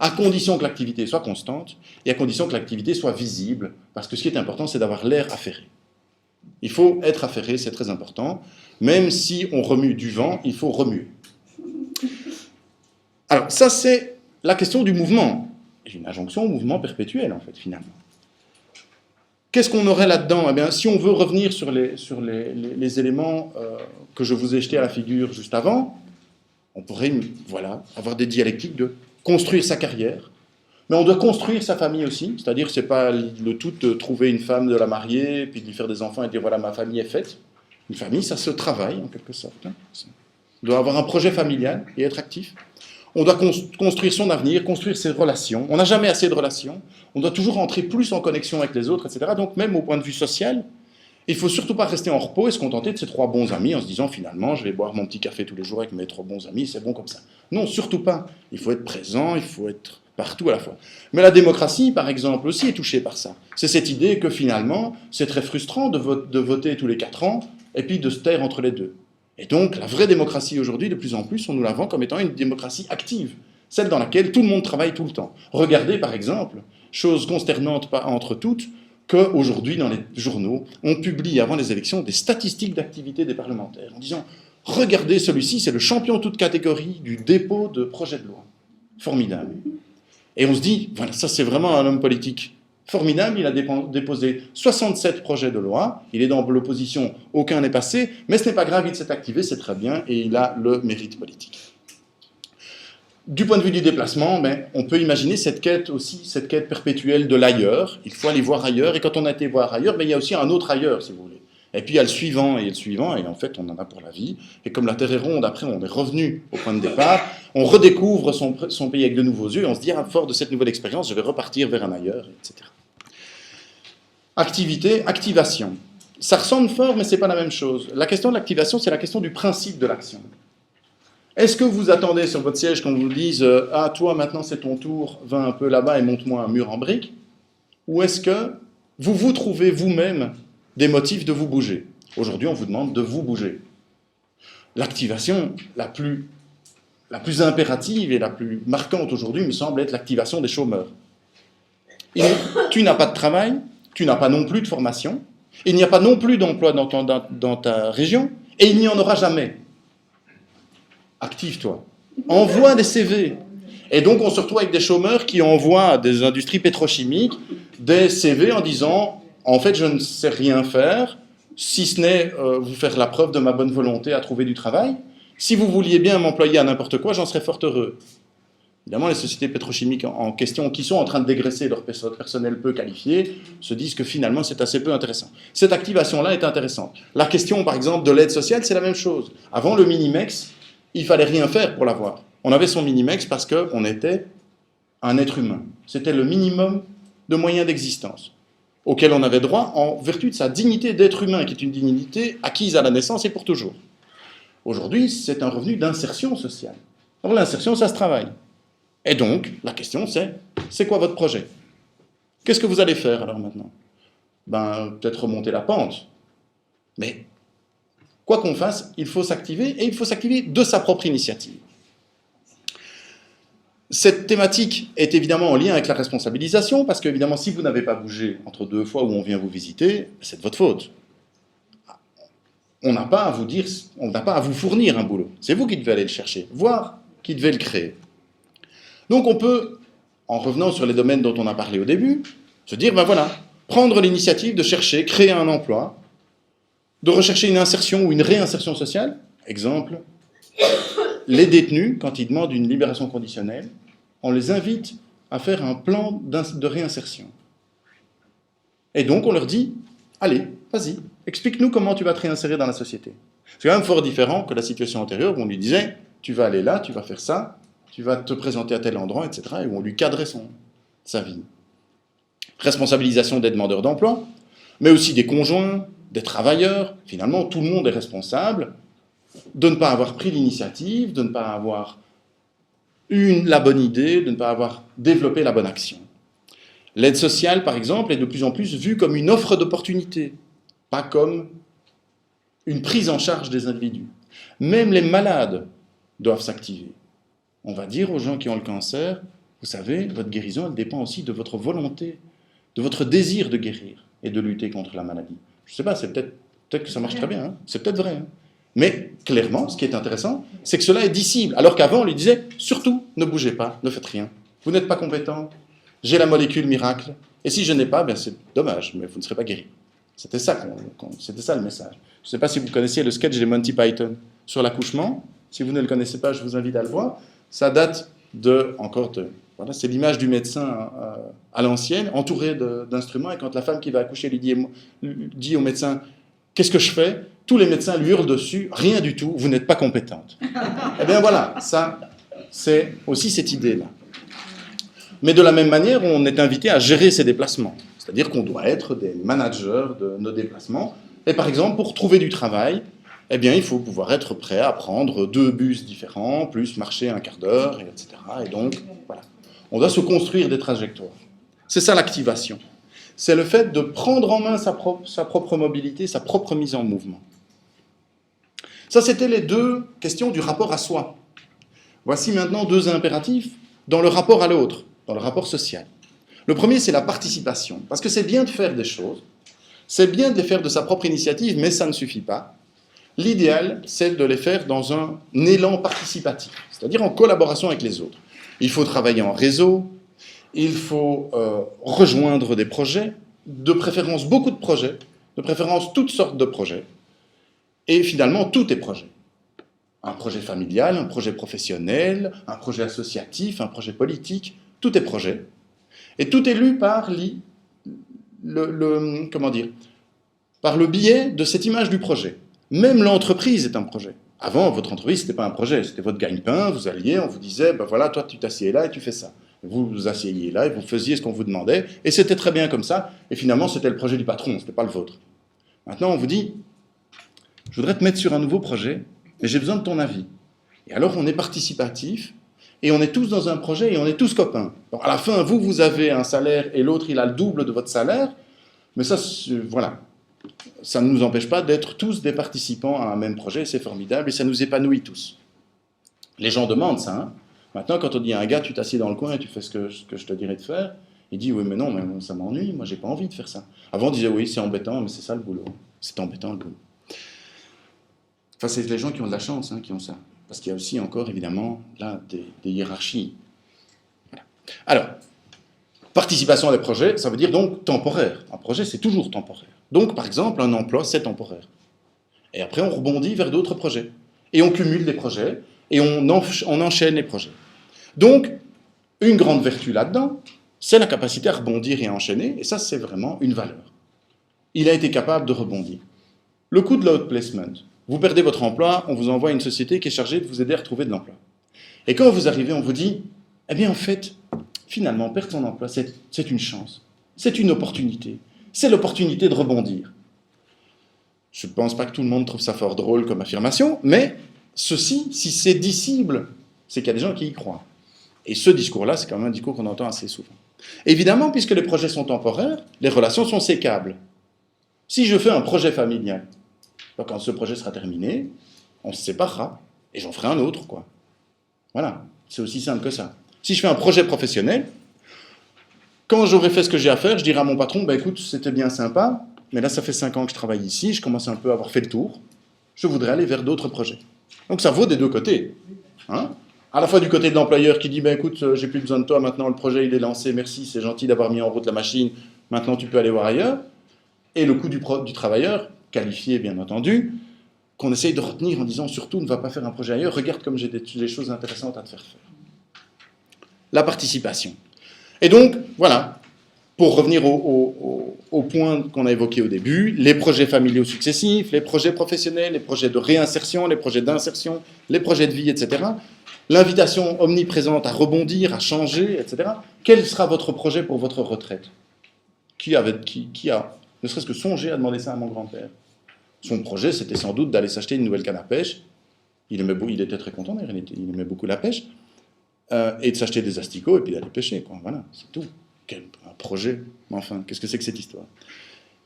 à condition que l'activité soit constante et à condition que l'activité soit visible, parce que ce qui est important, c'est d'avoir l'air affairé. Il faut être affairé, c'est très important. Même si on remue du vent, il faut remuer. Alors, ça, c'est la question du mouvement. Une injonction au mouvement perpétuel, en fait, finalement. Qu'est-ce qu'on aurait là-dedans ? Eh bien, si on veut revenir sur les éléments que je vous ai jetés à la figure juste avant, on pourrait avoir des dialectiques de construire sa carrière, mais on doit construire sa famille aussi, c'est-à-dire que ce n'est pas le tout de trouver une femme, de la marier, puis de lui faire des enfants et de dire voilà, ma famille est faite. Une famille, ça se travaille, en quelque sorte. On doit avoir un projet familial et être actif. On doit construire son avenir, construire ses relations. On n'a jamais assez de relations. On doit toujours entrer plus en connexion avec les autres, etc. Donc même au point de vue social, il ne faut surtout pas rester en repos et se contenter de ses 3 bons amis en se disant finalement je vais boire mon petit café tous les jours avec mes 3 bons amis, c'est bon comme ça. Non, surtout pas. Il faut être présent, il faut être partout à la fois. Mais la démocratie, par exemple, aussi est touchée par ça. C'est cette idée que finalement, c'est très frustrant de voter tous les 4 ans et puis de se taire entre les deux. Et donc, la vraie démocratie aujourd'hui, de plus en plus, on nous la vend comme étant une démocratie active, celle dans laquelle tout le monde travaille tout le temps. Regardez, par exemple, chose consternante entre toutes, qu'aujourd'hui, dans les journaux, on publie avant les élections des statistiques d'activité des parlementaires, en disant « Regardez, celui-ci, c'est le champion toute catégorie du dépôt de projets de loi. » Formidable. Et on se dit, voilà, ça c'est vraiment un homme politique formidable, il a déposé 67 projets de loi, il est dans l'opposition, aucun n'est passé, mais ce n'est pas grave, il s'est activé, c'est très bien, et il a le mérite politique. Du point de vue du déplacement, on peut imaginer cette quête aussi, cette quête perpétuelle de l'ailleurs, il faut aller voir ailleurs, et quand on a été voir ailleurs, il y a aussi un autre ailleurs, si vous voulez. Et puis il y a le suivant, et en fait on en a pour la vie, et comme la Terre est ronde, après on est revenu au point de départ, on redécouvre son pays avec de nouveaux yeux, et on se dit, fort de cette nouvelle expérience, je vais repartir vers un ailleurs, etc. Activité, activation. Ça ressemble fort, mais ce n'est pas la même chose. La question de l'activation, c'est la question du principe de l'action. Est-ce que vous attendez sur votre siège qu'on vous dise « Ah, toi, maintenant c'est ton tour, va un peu là-bas et monte-moi un mur en briques » ou est-ce que vous trouvez vous-même des motifs de vous bouger ? Aujourd'hui, on vous demande de vous bouger. L'activation la plus impérative et la plus marquante aujourd'hui me semble être l'activation des chômeurs. Tu n'as pas de travail, tu n'as pas non plus de formation, il n'y a pas non plus d'emploi dans ta région, et il n'y en aura jamais. Active-toi. Envoie des CV. Et donc on se retrouve avec des chômeurs qui envoient à des industries pétrochimiques des CV en disant « En fait, je ne sais rien faire, si ce n'est vous faire la preuve de ma bonne volonté à trouver du travail. Si vous vouliez bien m'employer à n'importe quoi, j'en serais fort heureux. » Évidemment, les sociétés pétrochimiques en question, qui sont en train de dégraisser leur personnel peu qualifié, se disent que finalement, c'est assez peu intéressant. Cette activation-là est intéressante. La question, par exemple, de l'aide sociale, c'est la même chose. Avant le Minimex, il ne fallait rien faire pour l'avoir. On avait son Minimex parce qu'on était un être humain. C'était le minimum de moyens d'existence auquel on avait droit en vertu de sa dignité d'être humain, qui est une dignité acquise à la naissance et pour toujours. Aujourd'hui, c'est un revenu d'insertion sociale. Or, l'insertion, ça se travaille. Et donc, la question c'est quoi votre projet ? Qu'est-ce que vous allez faire alors maintenant ? Peut-être remonter la pente. Mais, quoi qu'on fasse, il faut s'activer, et il faut s'activer de sa propre initiative. Cette thématique est évidemment en lien avec la responsabilisation, parce qu'évidemment, si vous n'avez pas bougé entre 2 fois où on vient vous visiter, c'est de votre faute. On n'a pas à vous dire, on n'a pas à vous fournir un boulot. C'est vous qui devez aller le chercher, voire qui devez le créer. Donc on peut, en revenant sur les domaines dont on a parlé au début, se dire, prendre l'initiative de chercher, créer un emploi, de rechercher une insertion ou une réinsertion sociale. Exemple, les détenus, quand ils demandent une libération conditionnelle, on les invite à faire un plan de réinsertion. Et donc, on leur dit, allez, vas-y, explique-nous comment tu vas te réinsérer dans la société. C'est quand même fort différent que la situation antérieure où on lui disait, tu vas aller là, tu vas faire ça, tu vas te présenter à tel endroit, etc. Et où on lui cadrait sa vie. Responsabilisation des demandeurs d'emploi, mais aussi des conjoints, des travailleurs. Finalement, tout le monde est responsable de ne pas avoir pris l'initiative, de ne pas avoir eu la bonne idée, de ne pas avoir développé la bonne action. L'aide sociale, par exemple, est de plus en plus vue comme une offre d'opportunité, pas comme une prise en charge des individus. Même les malades doivent s'activer. On va dire aux gens qui ont le cancer, vous savez, votre guérison, elle dépend aussi de votre volonté, de votre désir de guérir et de lutter contre la maladie. Je ne sais pas, c'est peut-être que ça marche très bien, hein, c'est peut-être vrai. Hein. Mais clairement, ce qui est intéressant, c'est que cela est dissible. Alors qu'avant, on lui disait, surtout, ne bougez pas, ne faites rien. Vous n'êtes pas compétent, j'ai la molécule miracle, et si je n'ai pas, ben c'est dommage, mais vous ne serez pas guéri. C'était ça le message. Je ne sais pas si vous connaissiez le sketch des Monty Python sur l'accouchement. Si vous ne le connaissez pas, je vous invite à le voir. Ça date voilà, c'est l'image du médecin à l'ancienne, entouré d'instruments, et quand la femme qui va accoucher lui dit au médecin « Qu'est-ce que je fais ?» Tous les médecins lui hurlent dessus « Rien du tout, vous n'êtes pas compétente. » Eh bien voilà, ça, c'est aussi cette idée-là. Mais de la même manière, on est invité à gérer ses déplacements. C'est-à-dire qu'on doit être des managers de nos déplacements. Et par exemple, pour trouver du travail, eh bien, il faut pouvoir être prêt à prendre 2 bus différents, plus marcher un quart d'heure, etc. Et donc, voilà. On doit se construire des trajectoires. C'est ça l'activation. C'est le fait de prendre en main sa propre mobilité, sa propre mise en mouvement. Ça, c'était les 2 questions du rapport à soi. Voici maintenant 2 impératifs dans le rapport à l'autre, dans le rapport social. Le premier, c'est la participation. Parce que c'est bien de faire des choses, c'est bien de les faire de sa propre initiative, mais ça ne suffit pas. L'idéal, c'est de les faire dans un élan participatif, c'est-à-dire en collaboration avec les autres. Il faut travailler en réseau, il faut rejoindre des projets, de préférence beaucoup de projets, de préférence toutes sortes de projets, et finalement tout est projet. Un projet familial, un projet professionnel, un projet associatif, un projet politique, tout est projet. Et tout est lu par par le biais de cette image du projet. Même l'entreprise est un projet. Avant, votre entreprise, ce n'était pas un projet, c'était votre gagne-pain, vous alliez, on vous disait, ben voilà, toi tu t'assieds là et tu fais ça. Vous vous asseyez là et vous faisiez ce qu'on vous demandait, et c'était très bien comme ça, et finalement c'était le projet du patron, ce n'était pas le vôtre. Maintenant on vous dit, je voudrais te mettre sur un nouveau projet, mais j'ai besoin de ton avis. Et alors on est participatif, et on est tous dans un projet, et on est tous copains. Donc à la fin, vous avez un salaire, et l'autre il a le double de votre salaire, mais ça, voilà. Ça ne nous empêche pas d'être tous des participants à un même projet, c'est formidable, et ça nous épanouit tous. Les gens demandent ça. Hein. Maintenant, quand on dit à un gars, tu t'assieds dans le coin et tu fais ce que je te dirais de faire, il dit, oui, mais non, mais ça m'ennuie, moi, j'ai pas envie de faire ça. Avant, on disait, oui, c'est embêtant, mais c'est ça le boulot. C'est embêtant, le boulot. Enfin, c'est les gens qui ont de la chance, hein, qui ont ça. Parce qu'il y a aussi encore, évidemment, là, des hiérarchies. Voilà. Alors, participation à des projets, ça veut dire donc temporaire. Un projet, c'est toujours temporaire. Donc, par exemple, un emploi, c'est temporaire. Et après, on rebondit vers d'autres projets. Et on cumule des projets, et on enchaîne les projets. Donc, une grande vertu là-dedans, c'est la capacité à rebondir et à enchaîner, et ça, c'est vraiment une valeur. Il a été capable de rebondir. Le coût de l'outplacement. Vous perdez votre emploi, on vous envoie à une société qui est chargée de vous aider à retrouver de l'emploi. Et quand vous arrivez, on vous dit, eh bien, en fait, finalement, perdre son emploi, c'est une chance. C'est une opportunité. C'est l'opportunité de rebondir. Je ne pense pas que tout le monde trouve ça fort drôle comme affirmation, mais ceci, si c'est dissible, c'est qu'il y a des gens qui y croient. Et ce discours-là, c'est quand même un discours qu'on entend assez souvent. Évidemment, puisque les projets sont temporaires, les relations sont sécables. Si je fais un projet familial, quand ce projet sera terminé, on se séparera, et j'en ferai un autre, quoi. Voilà, c'est aussi simple que ça. Si je fais un projet professionnel, quand j'aurai fait ce que j'ai à faire, je dirai à mon patron, bah, écoute, c'était bien sympa, mais là, ça fait 5 ans que je travaille ici, je commence un peu à avoir fait le tour, je voudrais aller vers d'autres projets. Donc ça vaut des 2 côtés. Hein, à la fois du côté de l'employeur qui dit, bah, écoute, j'ai plus besoin de toi, maintenant le projet il est lancé, merci, c'est gentil d'avoir mis en route la machine, maintenant tu peux aller voir ailleurs. Et le coût du travailleur, qualifié bien entendu, qu'on essaye de retenir en disant surtout ne va pas faire un projet ailleurs, regarde comme j'ai des choses intéressantes à te faire faire. La participation. Et donc, voilà, pour revenir au point qu'on a évoqué au début, les projets familiaux successifs, les projets professionnels, les projets de réinsertion, les projets d'insertion, les projets de vie, etc. L'invitation omniprésente à rebondir, à changer, etc. Quel sera votre projet pour votre retraite ? Qui a, ne serait-ce que songé à demander ça à mon grand-père ? Son projet, c'était sans doute d'aller s'acheter une nouvelle canne à pêche. Il était très content, il aimait beaucoup la pêche. Et de s'acheter des asticots et puis d'aller pêcher, quoi. Voilà, c'est tout. Un projet, mais enfin, qu'est-ce que c'est que cette histoire ?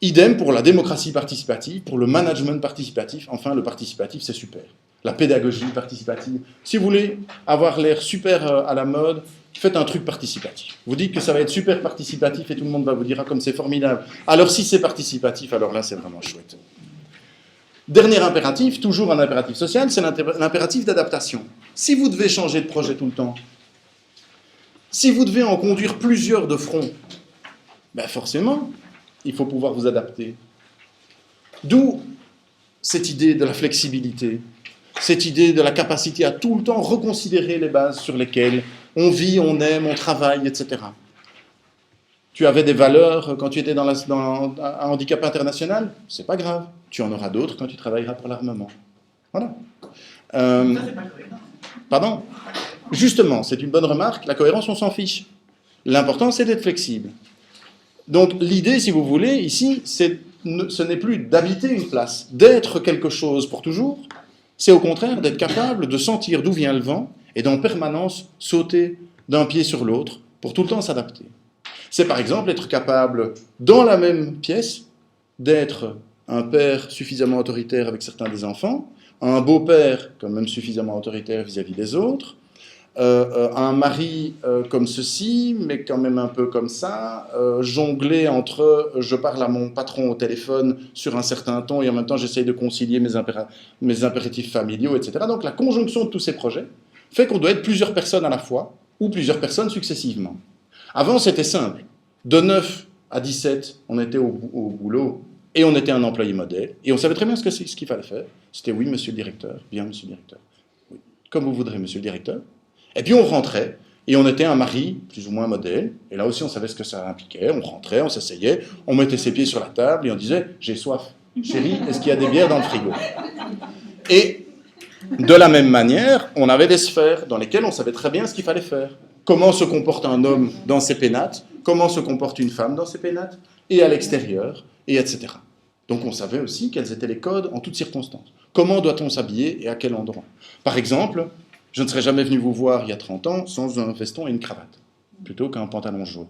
Idem pour la démocratie participative, pour le management participatif. Enfin, le participatif, c'est super. La pédagogie participative. Si vous voulez avoir l'air super à la mode, faites un truc participatif. Vous dites que ça va être super participatif et tout le monde va vous dire « Ah, comme c'est formidable ». Alors, si c'est participatif, alors là, c'est vraiment chouette. Dernier impératif, toujours un impératif social, c'est l'impératif d'adaptation. Si vous devez changer de projet tout le temps, si vous devez en conduire plusieurs de front, ben forcément, il faut pouvoir vous adapter. D'où cette idée de la flexibilité, cette idée de la capacité à tout le temps reconsidérer les bases sur lesquelles on vit, on aime, on travaille, etc. Tu avais des valeurs quand tu étais dans un handicap international, c'est pas grave. Tu en auras d'autres quand tu travailleras pour l'armement. Voilà. Ça, c'est pas cohérent. Pardon ? Justement, c'est une bonne remarque, la cohérence, on s'en fiche. L'important, c'est d'être flexible. Donc, l'idée, si vous voulez, ici, ce n'est plus d'habiter une place, d'être quelque chose pour toujours, c'est au contraire d'être capable de sentir d'où vient le vent et d'en permanence sauter d'un pied sur l'autre pour tout le temps s'adapter. C'est par exemple être capable, dans la même pièce, d'être un père suffisamment autoritaire avec certains des enfants, un beau-père quand même suffisamment autoritaire vis-à-vis des autres, un mari comme ceci, mais quand même un peu comme ça, jongler entre je parle à mon patron au téléphone sur un certain ton et en même temps j'essaye de concilier mes impératifs familiaux, etc. Donc la conjonction de tous ces projets fait qu'on doit être plusieurs personnes à la fois ou plusieurs personnes successivement. Avant c'était simple, de 9 à 17 on était au boulot et on était un employé modèle et on savait très bien ce qu'il fallait faire. C'était oui monsieur le directeur, bien monsieur le directeur, oui. Comme vous voudrez monsieur le directeur. Et puis on rentrait, et on était un mari plus ou moins modèle, et là aussi on savait ce que ça impliquait, on rentrait, on s'asseyait, on mettait ses pieds sur la table, et on disait « J'ai soif, chérie, est-ce qu'il y a des bières dans le frigo ?» Et de la même manière, on avait des sphères dans lesquelles on savait très bien ce qu'il fallait faire. Comment se comporte un homme dans ses pénates, comment se comporte une femme dans ses pénates, et à l'extérieur, et etc. Donc on savait aussi quels étaient les codes en toutes circonstances. Comment doit-on s'habiller et à quel endroit ? Par exemple, je ne serais jamais venu vous voir il y a 30 ans sans un veston et une cravate, plutôt qu'un pantalon jaune.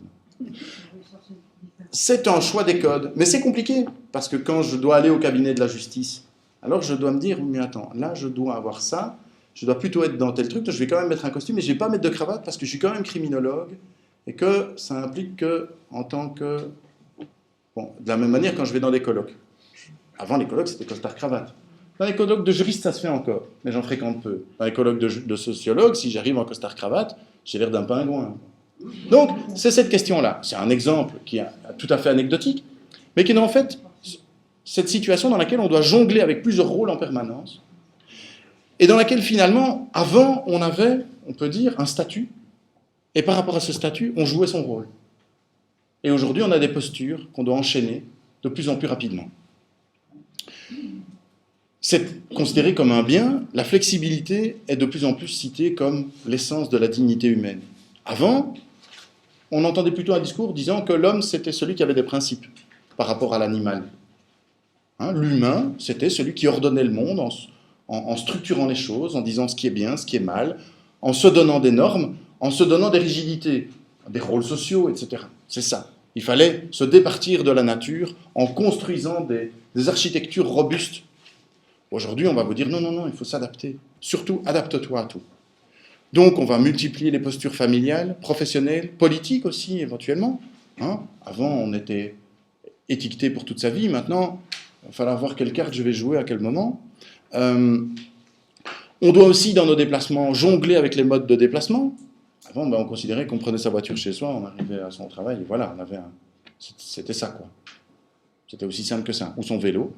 C'est un choix des codes, mais c'est compliqué, parce que quand je dois aller au cabinet de la justice, alors je dois me dire, mais attends, là je dois avoir ça, je dois plutôt être dans tel truc, je vais quand même mettre un costume, mais je ne vais pas mettre de cravate parce que je suis quand même criminologue, et que ça implique que, en tant que... Bon, de la même manière quand je vais dans des colloques. Avant les colloques, c'était costard-cravate. Dans les colloques de juristes, ça se fait encore, mais j'en fréquente peu. Dans les colloques de sociologues, si j'arrive en costard-cravate, j'ai l'air d'un pingouin. Donc, c'est cette question-là. C'est un exemple qui est tout à fait anecdotique, mais qui est en fait cette situation dans laquelle on doit jongler avec plusieurs rôles en permanence, et dans laquelle finalement, avant, on avait, on peut dire, un statut, et par rapport à ce statut, on jouait son rôle. Et aujourd'hui, on a des postures qu'on doit enchaîner de plus en plus rapidement. C'est considéré comme un bien, la flexibilité est de plus en plus citée comme l'essence de la dignité humaine. Avant, on entendait plutôt un discours disant que l'homme, c'était celui qui avait des principes par rapport à l'animal. Hein, l'humain, c'était celui qui ordonnait le monde en structurant les choses, en disant ce qui est bien, ce qui est mal, en se donnant des normes, en se donnant des rigidités, des rôles sociaux, etc. C'est ça. Il fallait se départir de la nature en construisant des architectures robustes. Aujourd'hui, on va vous dire non, non, non, il faut s'adapter. Surtout, adapte-toi à tout. Donc, on va multiplier les postures familiales, professionnelles, politiques aussi, éventuellement. Hein, avant, on était étiqueté pour toute sa vie. Maintenant, il va falloir voir quelle carte je vais jouer à quel moment. On doit aussi, dans nos déplacements, jongler avec les modes de déplacement. Avant, on considérait qu'on prenait sa voiture chez soi, on arrivait à son travail, et voilà, c'était ça, quoi. C'était aussi simple que ça. Ou son vélo.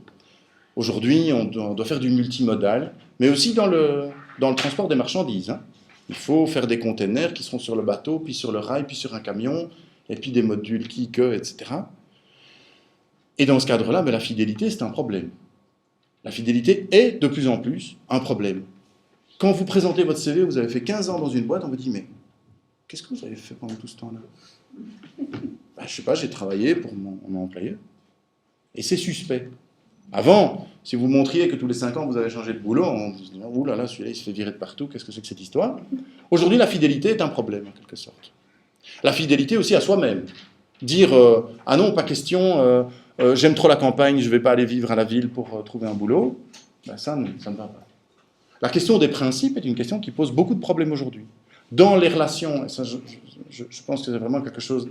Aujourd'hui, on doit faire du multimodal, mais aussi dans le transport des marchandises. Hein. Il faut faire des containers qui seront sur le bateau, puis sur le rail, puis sur un camion, et puis des modules qui, que, etc. Et dans ce cadre-là, la fidélité, c'est un problème. La fidélité est de plus en plus un problème. Quand vous présentez votre CV, vous avez fait 15 ans dans une boîte, on vous dit, mais qu'est-ce que vous avez fait pendant tout ce temps-là? Je ne sais pas, j'ai travaillé pour mon employeur. Et c'est suspect. Avant, si vous montriez que tous les 5 ans, vous avez changé de boulot, on se dit, ouh là là, celui-là, il se fait virer de partout, qu'est-ce que c'est que cette histoire? Aujourd'hui, la fidélité est un problème, en quelque sorte. La fidélité aussi à soi-même. Dire, ah non, pas question, j'aime trop la campagne, je ne vais pas aller vivre à la ville pour trouver un boulot, ça ne va pas. La question des principes est une question qui pose beaucoup de problèmes aujourd'hui. Dans les relations, et ça, je pense que c'est vraiment quelque chose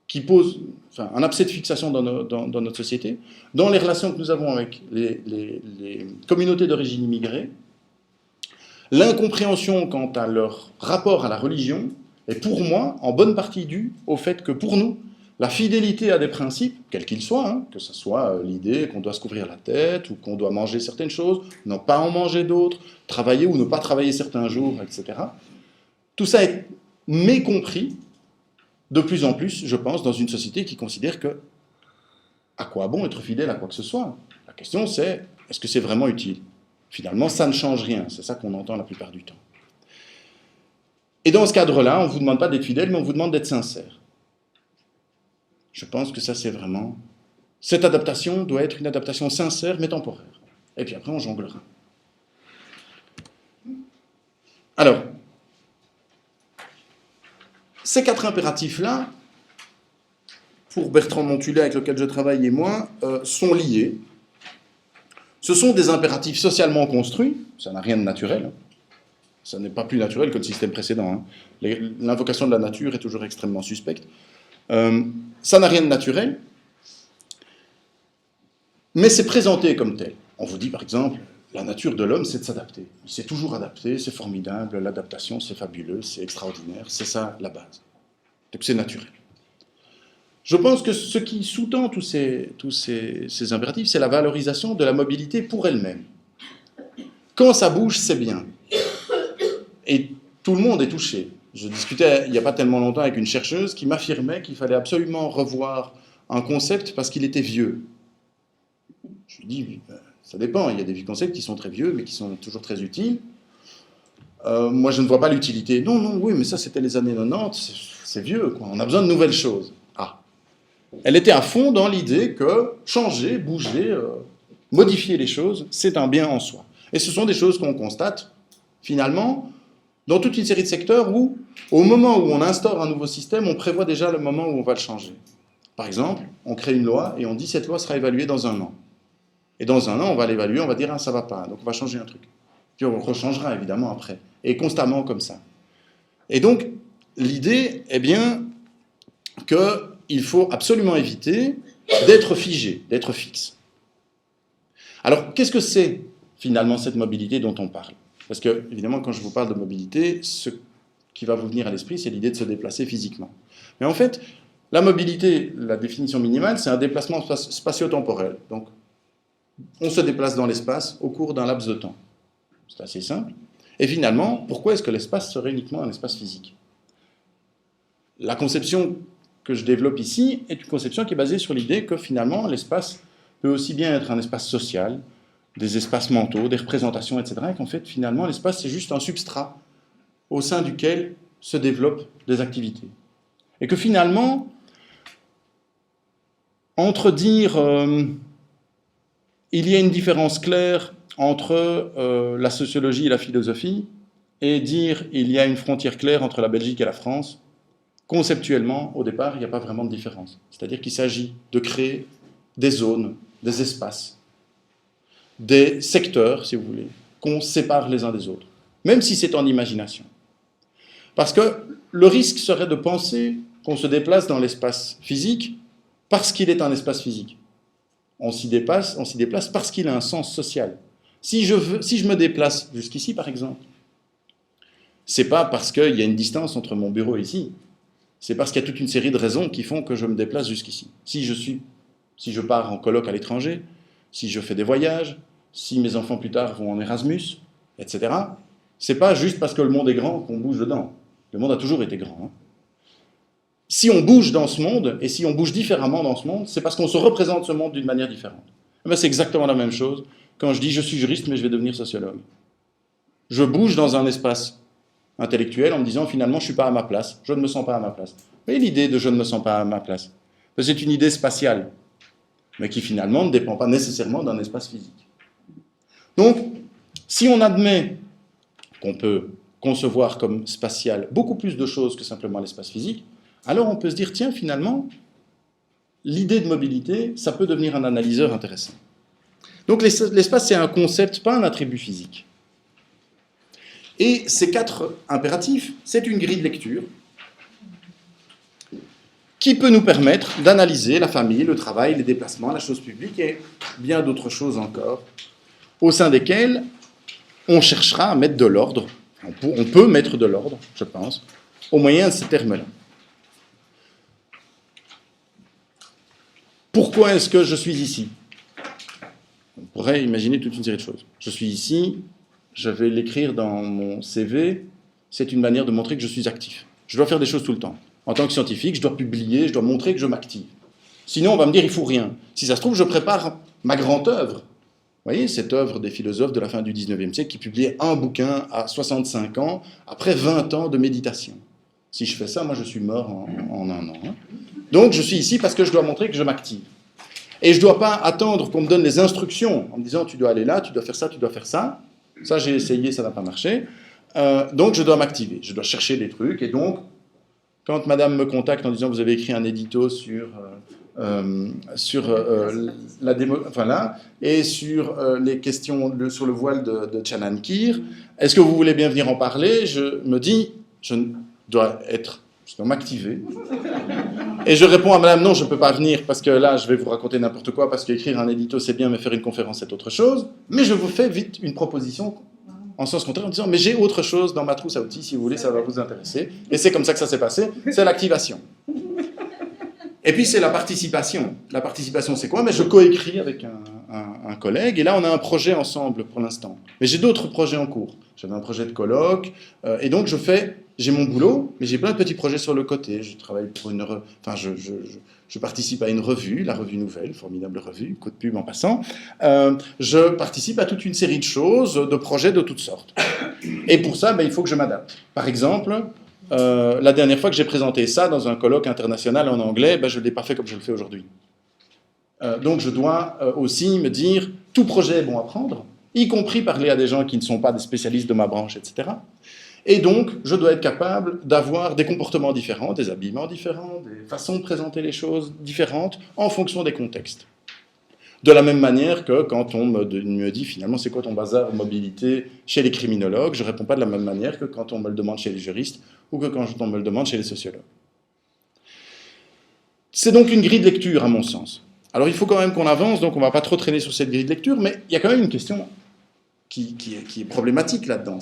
qui pose un abcès de fixation dans notre société, dans les relations que nous avons avec les communautés d'origine immigrée, l'incompréhension quant à leur rapport à la religion est pour moi en bonne partie due au fait que pour nous, la fidélité à des principes, quels qu'ils soient, hein, que ce soit l'idée qu'on doit se couvrir la tête, ou qu'on doit manger certaines choses, ne pas en manger d'autres, travailler ou ne pas travailler certains jours, etc., tout ça est mécompris de plus en plus, je pense, dans une société qui considère que à quoi bon être fidèle à quoi que ce soit? La question c'est, est-ce que c'est vraiment utile? Finalement, ça ne change rien, c'est ça qu'on entend la plupart du temps. Et dans ce cadre-là, on ne vous demande pas d'être fidèle, mais on vous demande d'être sincère. Je pense que ça c'est vraiment... Cette adaptation doit être une adaptation sincère, mais temporaire. Et puis après, on jonglera. Alors, ces 4 impératifs-là, pour Bertrand Montullet, avec lequel je travaille, et moi, sont liés. Ce sont des impératifs socialement construits, ça n'a rien de naturel, hein. Ça n'est pas plus naturel que le système précédent. Hein. L'invocation de la nature est toujours extrêmement suspecte. Ça n'a rien de naturel, mais c'est présenté comme tel. On vous dit par exemple, la nature de l'homme, c'est de s'adapter. Il s'est toujours adapté, c'est formidable, l'adaptation, c'est fabuleux, c'est extraordinaire, c'est ça la base. Donc c'est naturel. Je pense que ce qui sous-tend tous ces impératifs, c'est la valorisation de la mobilité pour elle-même. Quand ça bouge, c'est bien. Et tout le monde est touché. Je discutais il n'y a pas tellement longtemps avec une chercheuse qui m'affirmait qu'il fallait absolument revoir un concept parce qu'il était vieux. Je lui dis, ça dépend, il y a des concepts qui sont très vieux mais qui sont toujours très utiles. Moi je ne vois pas l'utilité. Non, oui, mais ça c'était les années 90, c'est vieux, quoi. On a besoin de nouvelles choses. Ah. Elle était à fond dans l'idée que changer, bouger, modifier les choses, c'est un bien en soi. Et ce sont des choses qu'on constate, finalement, dans toute une série de secteurs où, au moment où on instaure un nouveau système, on prévoit déjà le moment où on va le changer. Par exemple, on crée une loi et on dit cette loi sera évaluée dans 1 an. Et dans 1 an, on va l'évaluer, on va dire ça va pas, donc on va changer un truc. Puis on rechangera évidemment après, et constamment comme ça. Et donc, l'idée est bien qu'il faut absolument éviter d'être figé, d'être fixe. Alors, qu'est-ce que c'est finalement cette mobilité dont on parle? Parce que, évidemment, quand je vous parle de mobilité, ce qui va vous venir à l'esprit, c'est l'idée de se déplacer physiquement. Mais en fait, la mobilité, la définition minimale, c'est un déplacement spatio-temporel. Donc, on se déplace dans l'espace au cours d'un laps de temps. C'est assez simple. Et finalement, pourquoi est-ce que l'espace serait uniquement un espace physique? La conception que je développe ici est une conception qui est basée sur l'idée que finalement, l'espace peut aussi bien être un espace social, des espaces mentaux, des représentations, etc. Et qu'en fait, finalement, l'espace, c'est juste un substrat au sein duquel se développent des activités. Et que finalement, entre dire il y a une différence claire entre la sociologie et la philosophie, et dire il y a une frontière claire entre la Belgique et la France, conceptuellement, au départ, il n'y a pas vraiment de différence. C'est-à-dire qu'il s'agit de créer des zones, des espaces, des secteurs, si vous voulez, qu'on sépare les uns des autres, même si c'est en imagination. Parce que le risque serait de penser qu'on se déplace dans l'espace physique parce qu'il est un espace physique. On s'y déplace parce qu'il a un sens social. Si je me déplace jusqu'ici, par exemple, c'est pas parce qu'il y a une distance entre mon bureau et ici, c'est parce qu'il y a toute une série de raisons qui font que je me déplace jusqu'ici. Si je pars en colloque à l'étranger, si je fais des voyages, si mes enfants plus tard vont en Erasmus, etc. C'est pas juste parce que le monde est grand qu'on bouge dedans. Le monde a toujours été grand. Hein. Si on bouge dans ce monde, et si on bouge différemment dans ce monde, c'est parce qu'on se représente ce monde d'une manière différente. Eh bien, c'est exactement la même chose quand je dis je suis juriste mais je vais devenir sociologue. Je bouge dans un espace intellectuel en me disant finalement je ne suis pas à ma place, je ne me sens pas à ma place. Vous voyez l'idée de je ne me sens pas à ma place? C'est une idée spatiale, mais qui finalement ne dépend pas nécessairement d'un espace physique. Donc, si on admet qu'on peut concevoir comme spatial beaucoup plus de choses que simplement l'espace physique, alors on peut se dire, tiens, finalement, l'idée de mobilité, ça peut devenir un analyseur intéressant. Donc l'espace, c'est un concept, pas un attribut physique. Et ces 4 impératifs, c'est une grille de lecture qui peut nous permettre d'analyser la famille, le travail, les déplacements, la chose publique et bien d'autres choses encore, au sein desquelles on cherchera à mettre de l'ordre, on peut mettre de l'ordre, je pense, au moyen de ces termes-là. Pourquoi est-ce que je suis ici? On pourrait imaginer toute une série de choses. Je suis ici, je vais l'écrire dans mon CV, c'est une manière de montrer que je suis actif. Je dois faire des choses tout le temps. En tant que scientifique, je dois publier, je dois montrer que je m'active. Sinon, on va me dire, il ne faut rien. Si ça se trouve, je prépare ma grande œuvre. Vous voyez, cette œuvre des philosophes de la fin du 19e siècle qui publiaient un bouquin à 65 ans, après 20 ans de méditation. Si je fais ça, moi, je suis mort en un an. Hein. Donc, je suis ici parce que je dois montrer que je m'active. Et je ne dois pas attendre qu'on me donne les instructions en me disant, tu dois aller là, tu dois faire ça, tu dois faire ça. Ça, j'ai essayé, ça n'a pas marché. Donc, je dois m'activer. Je dois chercher des trucs. Et donc, quand madame me contacte en disant, vous avez écrit un édito sur la démo, enfin là, et sur les questions sur le voile de Chanankir, est-ce que vous voulez bien venir en parler? Je me dis, je dois m'activer. Et je réponds à madame, non, je ne peux pas venir parce que là, je vais vous raconter n'importe quoi parce qu'écrire un édito, c'est bien, mais faire une conférence, c'est autre chose. Mais je vous fais vite une proposition en sens contraire en disant, mais j'ai autre chose dans ma trousse à outils, si vous voulez, ça va vous intéresser. Et c'est comme ça que ça s'est passé, c'est l'activation. Et puis c'est la participation. La participation, c'est quoi? Mais je coécris avec un collègue, et là on a un projet ensemble pour l'instant. Mais j'ai d'autres projets en cours. J'avais un projet de colloque, et donc j'ai mon boulot, mais j'ai plein de petits projets sur le côté. Je travaille pour je participe à une revue, la Revue Nouvelle, formidable revue, coup de pub en passant. Je participe à toute une série de choses, de projets de toutes sortes. Et pour ça, il faut que je m'adapte. Par exemple, la dernière fois que j'ai présenté ça dans un colloque international en anglais, je ne l'ai pas fait comme je le fais aujourd'hui. Donc je dois aussi me dire, tout projet est bon à prendre, y compris parler à des gens qui ne sont pas des spécialistes de ma branche, etc. Et donc, je dois être capable d'avoir des comportements différents, des habillements différents, des façons de présenter les choses différentes en fonction des contextes. De la même manière que quand on me dit finalement c'est quoi ton bazar mobilité chez les criminologues, je ne réponds pas de la même manière que quand on me le demande chez les juristes ou que quand on me le demande chez les sociologues. C'est donc une grille de lecture à mon sens. Alors il faut quand même qu'on avance, donc on ne va pas trop traîner sur cette grille de lecture, mais il y a quand même une question qui est problématique là-dedans.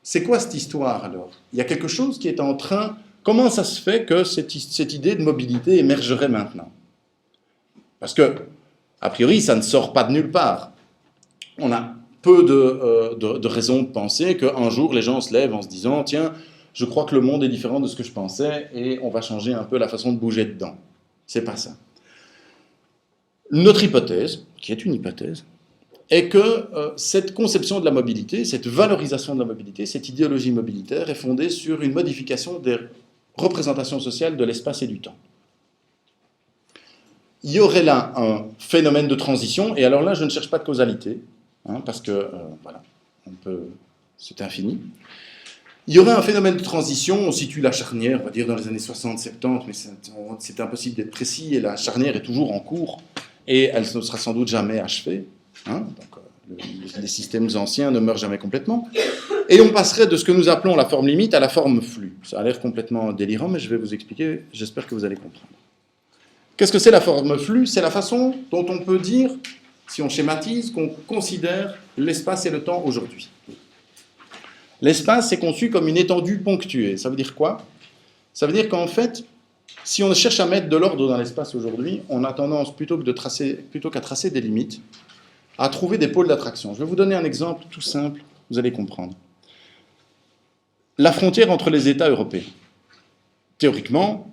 C'est quoi cette histoire alors? Il y a quelque chose qui est en train... Comment ça se fait que cette idée de mobilité émergerait maintenant? Parce que, a priori, ça ne sort pas de nulle part. On a peu de raisons de penser qu'un jour, les gens se lèvent en se disant « Tiens, je crois que le monde est différent de ce que je pensais et on va changer un peu la façon de bouger dedans. » C'est pas ça. Notre hypothèse, qui est une hypothèse, est que cette conception de la mobilité, cette valorisation de la mobilité, cette idéologie mobilitaire est fondée sur une modification des représentations sociales de l'espace et du temps. Il y aurait là un phénomène de transition, et alors là, je ne cherche pas de causalité, parce que, voilà, c'est infini. Il y aurait un phénomène de transition, on situe la charnière, on va dire dans les années 60-70, mais c'est impossible d'être précis, et la charnière est toujours en cours, et elle ne sera sans doute jamais achevée. Donc, les systèmes anciens ne meurent jamais complètement. Et on passerait de ce que nous appelons la forme limite à la forme flux. Ça a l'air complètement délirant, mais je vais vous expliquer, j'espère que vous allez comprendre. Qu'est-ce que c'est la forme flux? C'est la façon dont on peut dire, si on schématise, qu'on considère l'espace et le temps aujourd'hui. L'espace est conçu comme une étendue ponctuée. Ça veut dire quoi? Ça veut dire qu'en fait, si on cherche à mettre de l'ordre dans l'espace aujourd'hui, on a tendance, plutôt qu'à tracer des limites, à trouver des pôles d'attraction. Je vais vous donner un exemple tout simple, vous allez comprendre. La frontière entre les États européens. Théoriquement,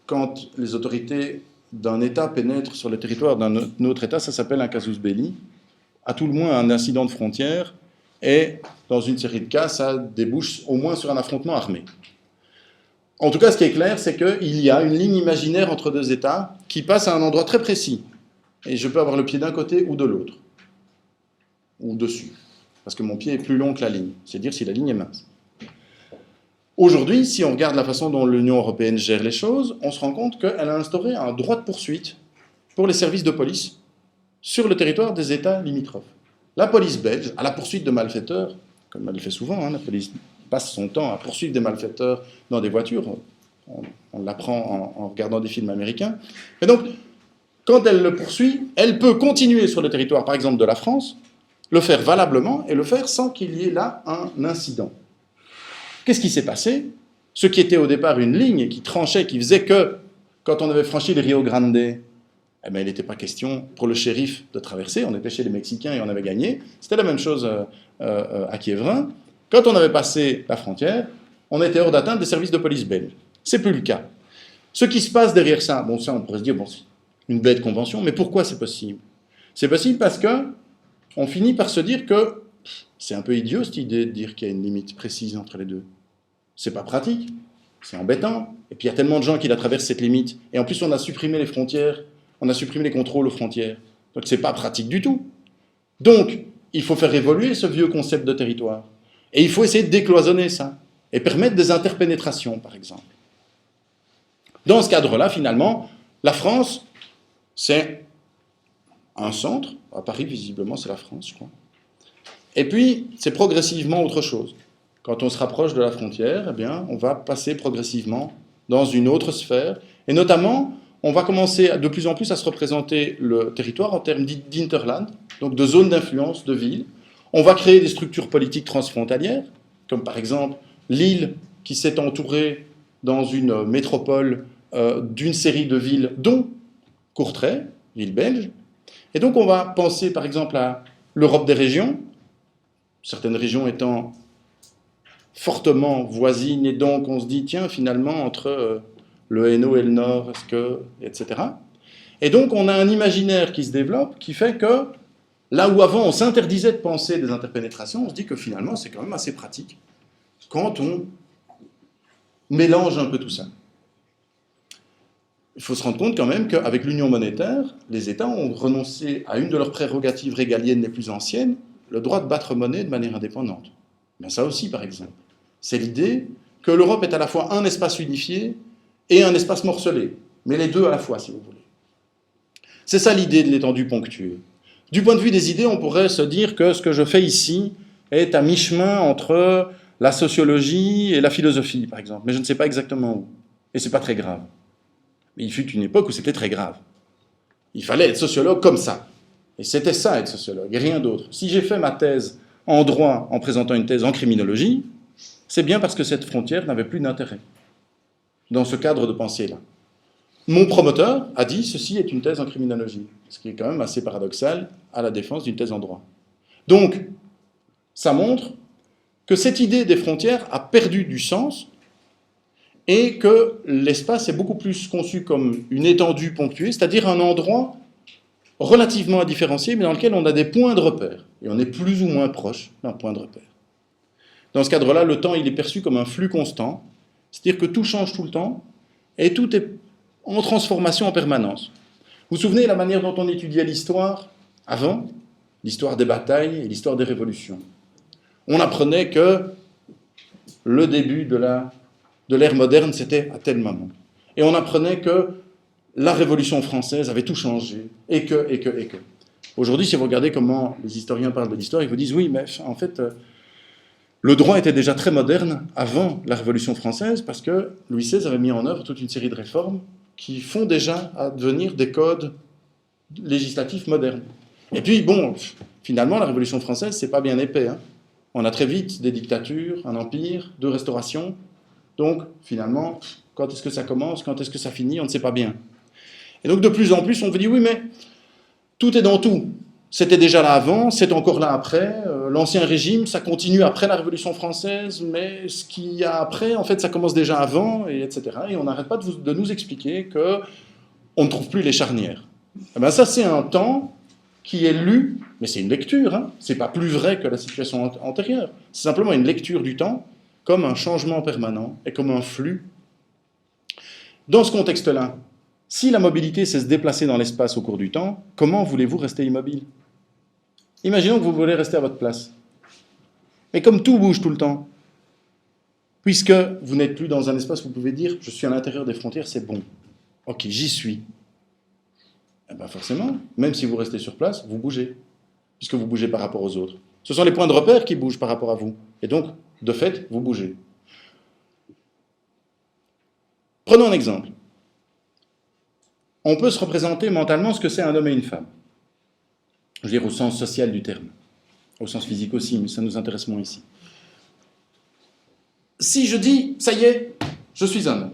quand les autorités d'un État pénètrent sur le territoire d'un autre État, ça s'appelle un casus belli. À tout le moins, un incident de frontière, et dans une série de cas, ça débouche au moins sur un affrontement armé. En tout cas, ce qui est clair, c'est qu'il y a une ligne imaginaire entre deux États qui passe à un endroit très précis. Et je peux avoir le pied d'un côté ou de l'autre. Ou dessus. Parce que mon pied est plus long que la ligne. C'est dire si la ligne est mince. Aujourd'hui, si on regarde la façon dont l'Union européenne gère les choses, on se rend compte qu'elle a instauré un droit de poursuite pour les services de police sur le territoire des États limitrophes. La police belge, à la poursuite de malfaiteurs, comme elle le fait souvent, la police passe son temps à poursuivre des malfaiteurs dans des voitures, on l'apprend en regardant des films américains, et donc, quand elle le poursuit, elle peut continuer sur le territoire, par exemple, de la France, le faire valablement et le faire sans qu'il y ait là un incident. Qu'est-ce qui s'est passé? Ce qui était au départ une ligne qui tranchait, qui faisait que, quand on avait franchi le Rio Grande, eh bien, il n'était pas question pour le shérif de traverser, on était chez les Mexicains et on avait gagné. C'était la même chose à Kievrin. Quand on avait passé la frontière, on était hors d'atteinte des services de police belges. C'est plus le cas. Ce qui se passe derrière ça, bon, ça on pourrait se dire, bon, c'est une bête convention, mais pourquoi c'est possible? C'est possible parce que on finit par se dire que c'est un peu idiot cette idée de dire qu'il y a une limite précise entre les deux. C'est pas pratique, c'est embêtant, et puis il y a tellement de gens qui la traversent cette limite, et en plus on a supprimé les frontières, on a supprimé les contrôles aux frontières, donc c'est pas pratique du tout. Donc, il faut faire évoluer ce vieux concept de territoire, et il faut essayer de décloisonner ça, et permettre des interpénétrations, par exemple. Dans ce cadre-là, finalement, la France, c'est un centre, à Paris visiblement c'est la France, je crois, et puis c'est progressivement autre chose. Quand on se rapproche de la frontière, eh bien, on va passer progressivement dans une autre sphère, et notamment, on va commencer de plus en plus à se représenter le territoire en termes d'interland, donc de zones d'influence, de villes. On va créer des structures politiques transfrontalières, comme par exemple Lille, qui s'est entourée dans une métropole d'une série de villes, dont Courtrai, ville belge. Et donc on va penser par exemple à l'Europe des régions, certaines régions étant fortement voisines, et donc on se dit, tiens, finalement, entre le Hainaut et le Nord, est-ce que... etc. Et donc on a un imaginaire qui se développe, qui fait que, là où avant on s'interdisait de penser des interpénétrations, on se dit que finalement c'est quand même assez pratique, quand on mélange un peu tout ça. Il faut se rendre compte quand même qu'avec l'union monétaire, les États ont renoncé à une de leurs prérogatives régaliennes les plus anciennes, le droit de battre monnaie de manière indépendante. Mais ça aussi, par exemple, c'est l'idée que l'Europe est à la fois un espace unifié et un espace morcelé, mais les deux à la fois, si vous voulez. C'est ça l'idée de l'étendue ponctuée. Du point de vue des idées, on pourrait se dire que ce que je fais ici est à mi-chemin entre la sociologie et la philosophie, par exemple, mais je ne sais pas exactement où, et c'est pas très grave. Mais il fut une époque où c'était très grave. Il fallait être sociologue comme ça. Et c'était ça, être sociologue, et rien d'autre. Si j'ai fait ma thèse en droit en présentant une thèse en criminologie, c'est bien parce que cette frontière n'avait plus d'intérêt dans ce cadre de pensée-là. Mon promoteur a dit « ceci est une thèse en criminologie », ce qui est quand même assez paradoxal à la défense d'une thèse en droit. Donc, ça montre que cette idée des frontières a perdu du sens et que l'espace est beaucoup plus conçu comme une étendue ponctuée, c'est-à-dire un endroit relativement indifférencié, mais dans lequel on a des points de repère, et on est plus ou moins proche d'un point de repère. Dans ce cadre-là, le temps il est perçu comme un flux constant, c'est-à-dire que tout change tout le temps, et tout est en transformation en permanence. Vous vous souvenez la manière dont on étudiait l'histoire avant, l'histoire des batailles et l'histoire des révolutions. On apprenait que le début de l'ère moderne, c'était à tel moment. Et on apprenait que la Révolution française avait tout changé, et que. Aujourd'hui, si vous regardez comment les historiens parlent de l'histoire, ils vous disent, oui, mais en fait, le droit était déjà très moderne avant la Révolution française, parce que Louis XVI avait mis en œuvre toute une série de réformes qui font déjà à devenir des codes législatifs modernes. Et puis, bon, finalement, la Révolution française, c'est pas bien épais, hein. On a très vite des dictatures, un empire, deux restaurations. Donc, finalement, quand est-ce que ça commence, quand est-ce que ça finit, on ne sait pas bien. Et donc, de plus en plus, on vous dit, oui, mais tout est dans tout. c'était déjà là avant, c'est encore là après. L'Ancien Régime, ça continue après la Révolution française, mais ce qu'il y a après, en fait, ça commence déjà avant, et etc. Et on n'arrête pas de nous expliquer qu'on ne trouve plus les charnières. Eh ben ça, c'est un temps qui est lu, mais c'est une lecture, hein. C'est pas plus vrai que la situation antérieure. C'est simplement une lecture du temps comme un changement permanent et comme un flux. Dans ce contexte-là, si la mobilité, c'est se déplacer dans l'espace au cours du temps, comment voulez-vous rester immobile? Imaginons que vous voulez rester à votre place. Mais comme tout bouge tout le temps, puisque vous n'êtes plus dans un espace où vous pouvez dire « je suis à l'intérieur des frontières, c'est bon. Ok, j'y suis ». Eh bien forcément, même si vous restez sur place, vous bougez, puisque vous bougez par rapport aux autres. Ce sont les points de repère qui bougent par rapport à vous. Et donc, de fait, vous bougez. Prenons un exemple. On peut se représenter mentalement ce que c'est un homme et une femme. Je veux dire au sens social du terme. Au sens physique aussi, mais ça nous intéresse moins ici. Si je dis, ça y est, je suis un homme.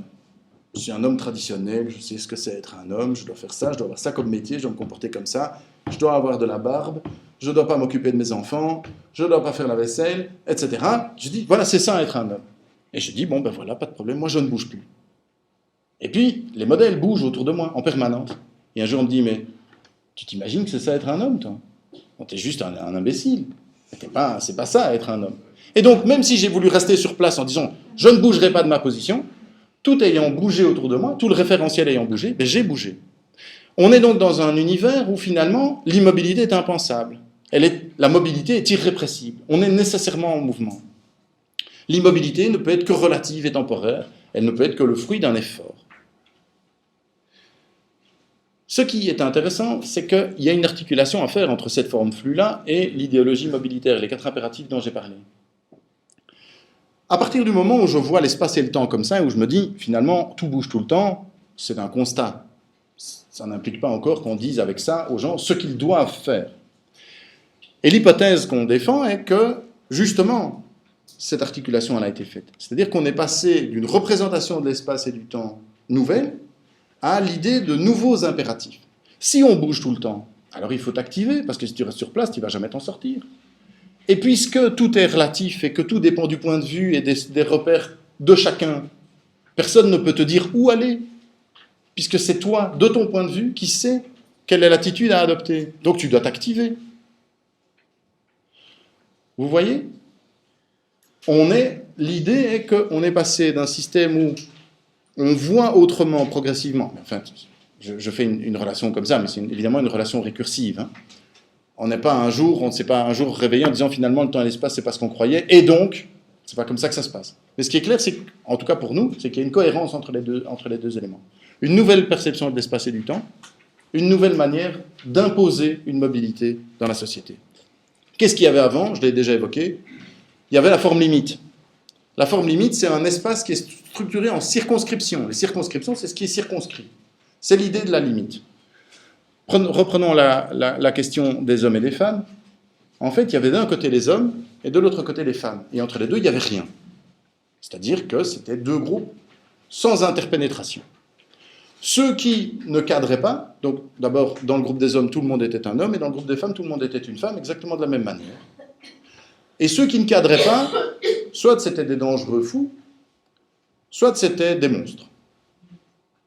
Je suis un homme traditionnel, je sais ce que c'est être un homme, je dois faire ça, je dois avoir ça comme métier, je dois me comporter comme ça, je dois avoir de la barbe, je ne dois pas m'occuper de mes enfants, je ne dois pas faire la vaisselle, etc. Je dis, voilà, c'est ça être un homme. Et je dis, bon ben voilà, pas de problème, moi je ne bouge plus. Et puis, les modèles bougent autour de moi, en permanence. Et un jour, on me dit, mais tu t'imagines que c'est ça être un homme, toi? Bon, t'es juste un imbécile. C'est pas ça, être un homme. Et donc, même si j'ai voulu rester sur place en disant, je ne bougerai pas de ma position, tout ayant bougé autour de moi, tout le référentiel ayant bougé, ben, j'ai bougé. On est donc dans un univers où, finalement, l'immobilité est impensable. La mobilité est irrépressible. On est nécessairement en mouvement. L'immobilité ne peut être que relative et temporaire. Elle ne peut être que le fruit d'un effort. Ce qui est intéressant, c'est qu'il y a une articulation à faire entre cette forme flux-là et l'idéologie mobilitaire, les 4 impératifs dont j'ai parlé. À partir du moment où je vois l'espace et le temps comme ça, et où je me dis, finalement, tout bouge tout le temps, c'est un constat. Ça n'implique pas encore qu'on dise avec ça aux gens ce qu'ils doivent faire. Et l'hypothèse qu'on défend est que, justement, cette articulation elle a été faite. C'est-à-dire qu'on est passé d'une représentation de l'espace et du temps nouvelle à l'idée de nouveaux impératifs. Si on bouge tout le temps, alors il faut t'activer, parce que si tu restes sur place, tu ne vas jamais t'en sortir. Et puisque tout est relatif et que tout dépend du point de vue et des repères de chacun, personne ne peut te dire où aller, puisque c'est toi, de ton point de vue, qui sais quelle est l'attitude à adopter. Donc tu dois t'activer. Vous voyez ? L'idée est qu'on est passé d'un système où on voit autrement progressivement. Enfin, je fais une relation comme ça, mais c'est évidemment une relation récursive. Hein. On ne s'est pas un jour réveillé en disant finalement le temps et l'espace c'est pas ce qu'on croyait, et donc c'est pas comme ça que ça se passe. Mais ce qui est clair, c'est en tout cas pour nous, c'est qu'il y a une cohérence entre les deux éléments. Une nouvelle perception de l'espace et du temps, une nouvelle manière d'imposer une mobilité dans la société. Qu'est-ce qu'il y avait avant ? Je l'ai déjà évoqué. Il y avait la forme limite. La forme limite, c'est un espace qui est structuré en circonscriptions. Les circonscriptions, c'est ce qui est circonscrit. C'est l'idée de la limite. Reprenons la question des hommes et des femmes. En fait, il y avait d'un côté les hommes et de l'autre côté les femmes. Et entre les deux, il n'y avait rien. C'est-à-dire que c'était 2 groupes sans interpénétration. Ceux qui ne cadraient pas, donc d'abord, dans le groupe des hommes, tout le monde était un homme, et dans le groupe des femmes, tout le monde était une femme, exactement de la même manière. Et ceux qui ne cadraient pas, soit c'était des dangereux fous, soit c'était des monstres.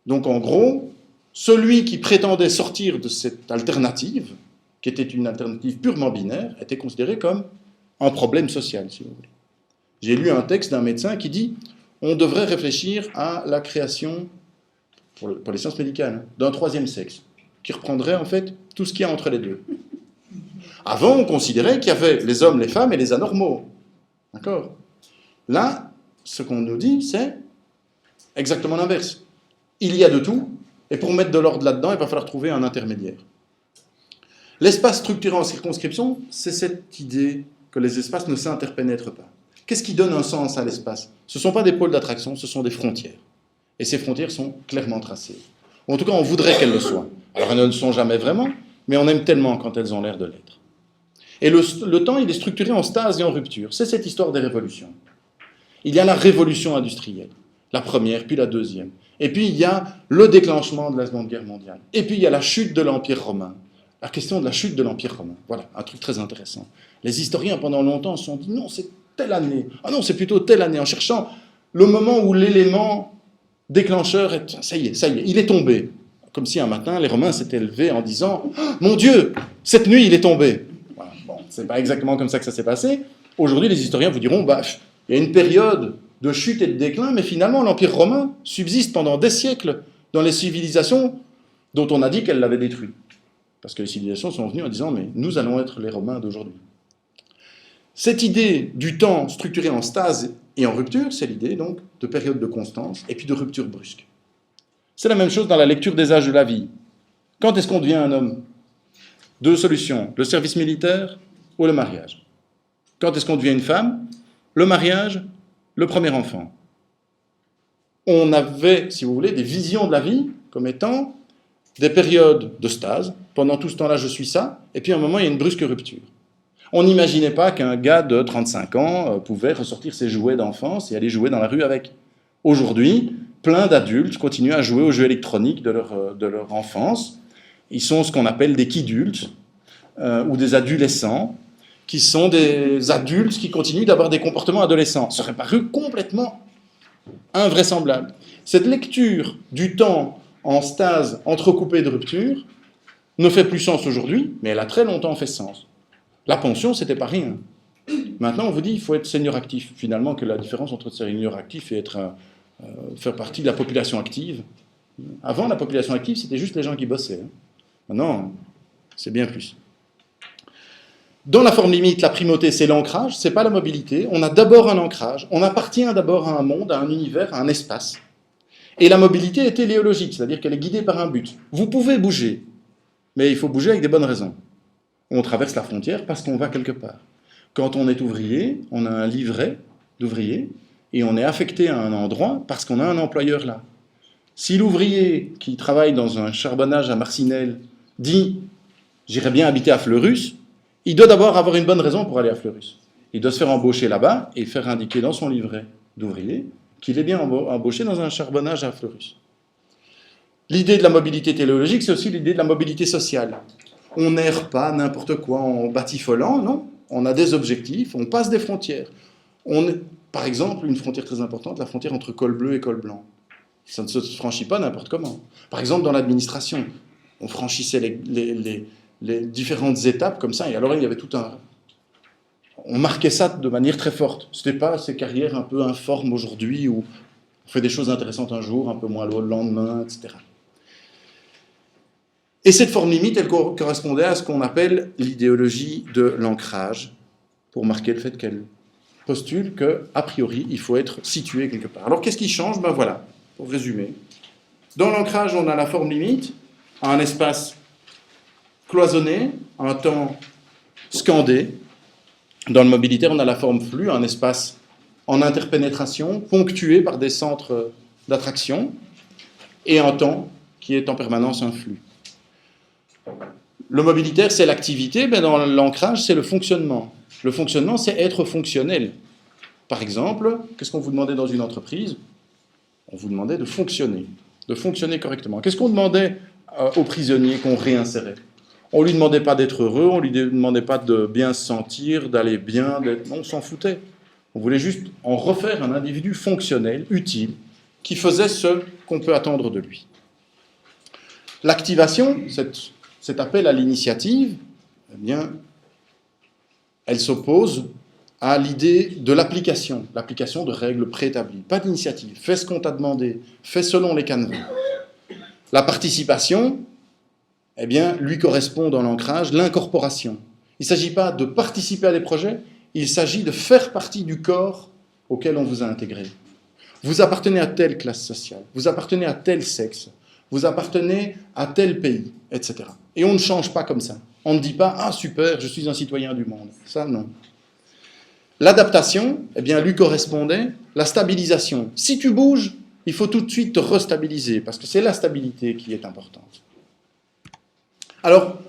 Donc en gros, celui qui prétendait sortir de cette alternative, qui était une alternative purement binaire, était considéré comme un problème social, si vous voulez. J'ai lu un texte d'un médecin qui dit « on devrait réfléchir à la création, pour les sciences médicales, d'un 3e sexe, qui reprendrait en fait tout ce qu'il y a entre les deux. » Avant, on considérait qu'il y avait les hommes, les femmes et les anormaux. D'accord ? Là, ce qu'on nous dit, c'est exactement l'inverse. Il y a de tout, et pour mettre de l'ordre là-dedans, il va falloir trouver un intermédiaire. L'espace structuré en circonscription, c'est cette idée que les espaces ne s'interpénètrent pas. Qu'est-ce qui donne un sens à l'espace ? Ce ne sont pas des pôles d'attraction, ce sont des frontières. Et ces frontières sont clairement tracées. Ou en tout cas, on voudrait qu'elles le soient. Alors, elles ne le sont jamais vraiment, mais on aime tellement quand elles ont l'air de l'être. Et le temps, il est structuré en stase et en rupture. C'est cette histoire des révolutions. Il y a la révolution industrielle, la première, puis la deuxième. Et puis, il y a le déclenchement de la Seconde Guerre mondiale. Et puis, il y a la chute de l'Empire romain. la question de la chute de l'Empire romain. Voilà, un truc très intéressant. Les historiens, pendant longtemps, se sont dit, non, c'est telle année. Ah non, c'est plutôt telle année, en cherchant le moment où l'élément déclencheur est, ça y est, il est tombé. Comme si un matin, les Romains s'étaient levés en disant, oh, mon Dieu, cette nuit, il est tombé. Voilà. Bon, c'est pas exactement comme ça que ça s'est passé. Aujourd'hui, les historiens vous diront, bah, il y a une période de chute et de déclin, mais finalement, l'Empire romain subsiste pendant des siècles dans les civilisations dont on a dit qu'elles l'avaient détruit. Parce que les civilisations sont venues en disant, mais nous allons être les Romains d'aujourd'hui. Cette idée du temps structuré en stase et en rupture, c'est l'idée donc de période de constance et puis de rupture brusque. C'est la même chose dans la lecture des âges de la vie. Quand est-ce qu'on devient un homme? Deux solutions, le service militaire ou le mariage. Quand est-ce qu'on devient une femme? Le mariage, le premier enfant. On avait, si vous voulez, des visions de la vie comme étant des périodes de stase. Pendant tout ce temps-là, je suis ça. Et puis à un moment, il y a une brusque rupture. On n'imaginait pas qu'un gars de 35 ans pouvait ressortir ses jouets d'enfance et aller jouer dans la rue avec. Aujourd'hui, plein d'adultes continuent à jouer aux jeux électroniques de leur enfance. Ils sont ce qu'on appelle des kidultes ou des adolescents, qui sont des adultes qui continuent d'avoir des comportements adolescents. Ça aurait paru complètement invraisemblable. Cette lecture du temps en stase entrecoupée de rupture ne fait plus sens aujourd'hui, mais elle a très longtemps fait sens. La pension, c'était pas rien. Maintenant, on vous dit qu'il faut être senior actif. Finalement, que la différence entre senior actif et faire partie de la population active. Avant, la population active, c'était juste les gens qui bossaient. Maintenant, c'est bien plus. Dans la forme limite, la primauté, c'est l'ancrage, c'est pas la mobilité. On a d'abord un ancrage, on appartient d'abord à un monde, à un univers, à un espace. Et la mobilité est téléologique, c'est-à-dire qu'elle est guidée par un but. Vous pouvez bouger, mais il faut bouger avec des bonnes raisons. On traverse la frontière parce qu'on va quelque part. Quand on est ouvrier, on a un livret d'ouvrier et on est affecté à un endroit parce qu'on a un employeur là. Si l'ouvrier qui travaille dans un charbonnage à Marcinelle dit « j'irais bien habiter à Fleurus », il doit d'abord avoir une bonne raison pour aller à Fleurus. Il doit se faire embaucher là-bas et faire indiquer dans son livret d'ouvrier qu'il est bien embauché dans un charbonnage à Fleurus. L'idée de la mobilité téléologique, c'est aussi l'idée de la mobilité sociale. On n'erre pas n'importe quoi en batifolant, non. On a des objectifs, on passe des frontières. Par exemple, une frontière très importante, la frontière entre col bleu et col blanc. Ça ne se franchit pas n'importe comment. Par exemple, dans l'administration, on franchissait les différentes étapes comme ça, et alors il y avait tout un... On marquait ça de manière très forte. Ce n'était pas ces carrières un peu informes aujourd'hui, où on fait des choses intéressantes un jour, un peu moins le lendemain, etc. Et cette forme limite, elle correspondait à ce qu'on appelle l'idéologie de l'ancrage, pour marquer le fait qu'elle postule qu'a priori, il faut être situé quelque part. Alors qu'est-ce qui change? Ben voilà, pour résumer. Dans l'ancrage, on a la forme limite, à un espace cloisonné, un temps scandé. Dans le mobilitaire, on a la forme flux, un espace en interpénétration, ponctué par des centres d'attraction, et un temps qui est en permanence un flux. Le mobilitaire, c'est l'activité, mais dans l'ancrage, c'est le fonctionnement. Le fonctionnement, c'est être fonctionnel. Par exemple, qu'est-ce qu'on vous demandait dans une entreprise? On vous demandait de fonctionner correctement. Qu'est-ce qu'on demandait aux prisonniers qu'on réinsérait? On ne lui demandait pas d'être heureux, on ne lui demandait pas de bien se sentir, d'aller bien, non, on s'en foutait. On voulait juste en refaire un individu fonctionnel, utile, qui faisait ce qu'on peut attendre de lui. L'activation, cet appel à l'initiative, eh bien, elle s'oppose à l'idée de l'application de règles préétablies. Pas d'initiative, fais ce qu'on t'a demandé, fais selon les canevas. La participation, eh bien, lui correspond dans l'ancrage l'incorporation. Il ne s'agit pas de participer à des projets, il s'agit de faire partie du corps auquel on vous a intégré. Vous appartenez à telle classe sociale, vous appartenez à tel sexe, vous appartenez à tel pays, etc. Et on ne change pas comme ça. On ne dit pas « Ah, super, je suis un citoyen du monde ». Ça, non. L'adaptation, eh bien, lui correspondait la stabilisation. Si tu bouges, il faut tout de suite te restabiliser, parce que c'est la stabilité qui est importante. Alors,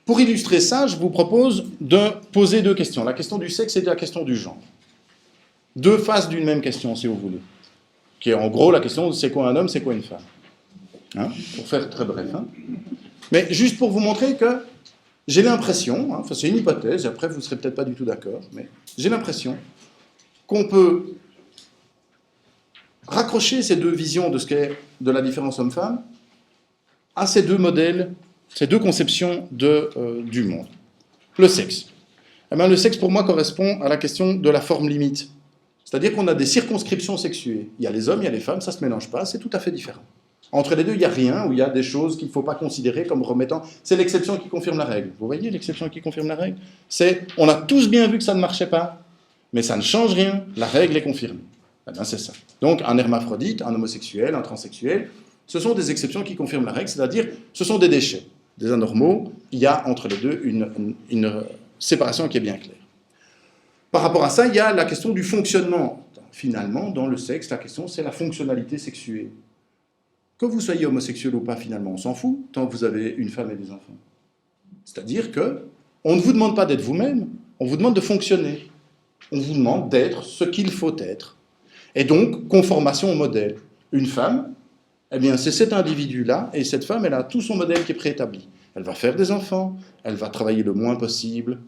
pour illustrer ça, je vous propose de poser deux questions. La question du sexe et la question du genre. Deux faces d'une même question, si vous voulez. Qui est en gros la question, c'est quoi un homme, c'est quoi une femme, hein, pour faire très bref. Hein. Mais juste pour vous montrer que j'ai l'impression, enfin c'est une hypothèse, et après vous ne serez peut-être pas du tout d'accord, mais j'ai l'impression qu'on peut raccrocher ces deux visions de ce qu'est de la différence homme-femme à ces deux modèles, ces deux conceptions du monde. Le sexe. Eh bien, le sexe, pour moi, correspond à la question de la forme limite. C'est-à-dire qu'on a des circonscriptions sexuées. Il y a les hommes, il y a les femmes, ça ne se mélange pas, c'est tout à fait différent. Entre les deux, il n'y a rien, où il y a des choses qu'il ne faut pas considérer comme remettant... C'est l'exception qui confirme la règle. Vous voyez l'exception qui confirme la règle? C'est, on a tous bien vu que ça ne marchait pas, mais ça ne change rien, la règle est confirmée. Eh bien, c'est ça. Donc, un hermaphrodite, un homosexuel, un transsexuel, ce sont des exceptions qui confirment la règle, c'est-à-dire, ce sont des déchets, des anormaux, il y a entre les deux une séparation qui est bien claire. Par rapport à ça, il y a la question du fonctionnement. Finalement, dans le sexe, la question, c'est la fonctionnalité sexuée. Que vous soyez homosexuel ou pas, finalement, on s'en fout, tant que vous avez une femme et des enfants. C'est-à-dire que on ne vous demande pas d'être vous-même, on vous demande de fonctionner. On vous demande d'être ce qu'il faut être. Et donc, conformation au modèle. Une femme, eh bien, c'est cet individu-là, et cette femme, elle a tout son modèle qui est préétabli. Elle va faire des enfants, elle va travailler le moins possible,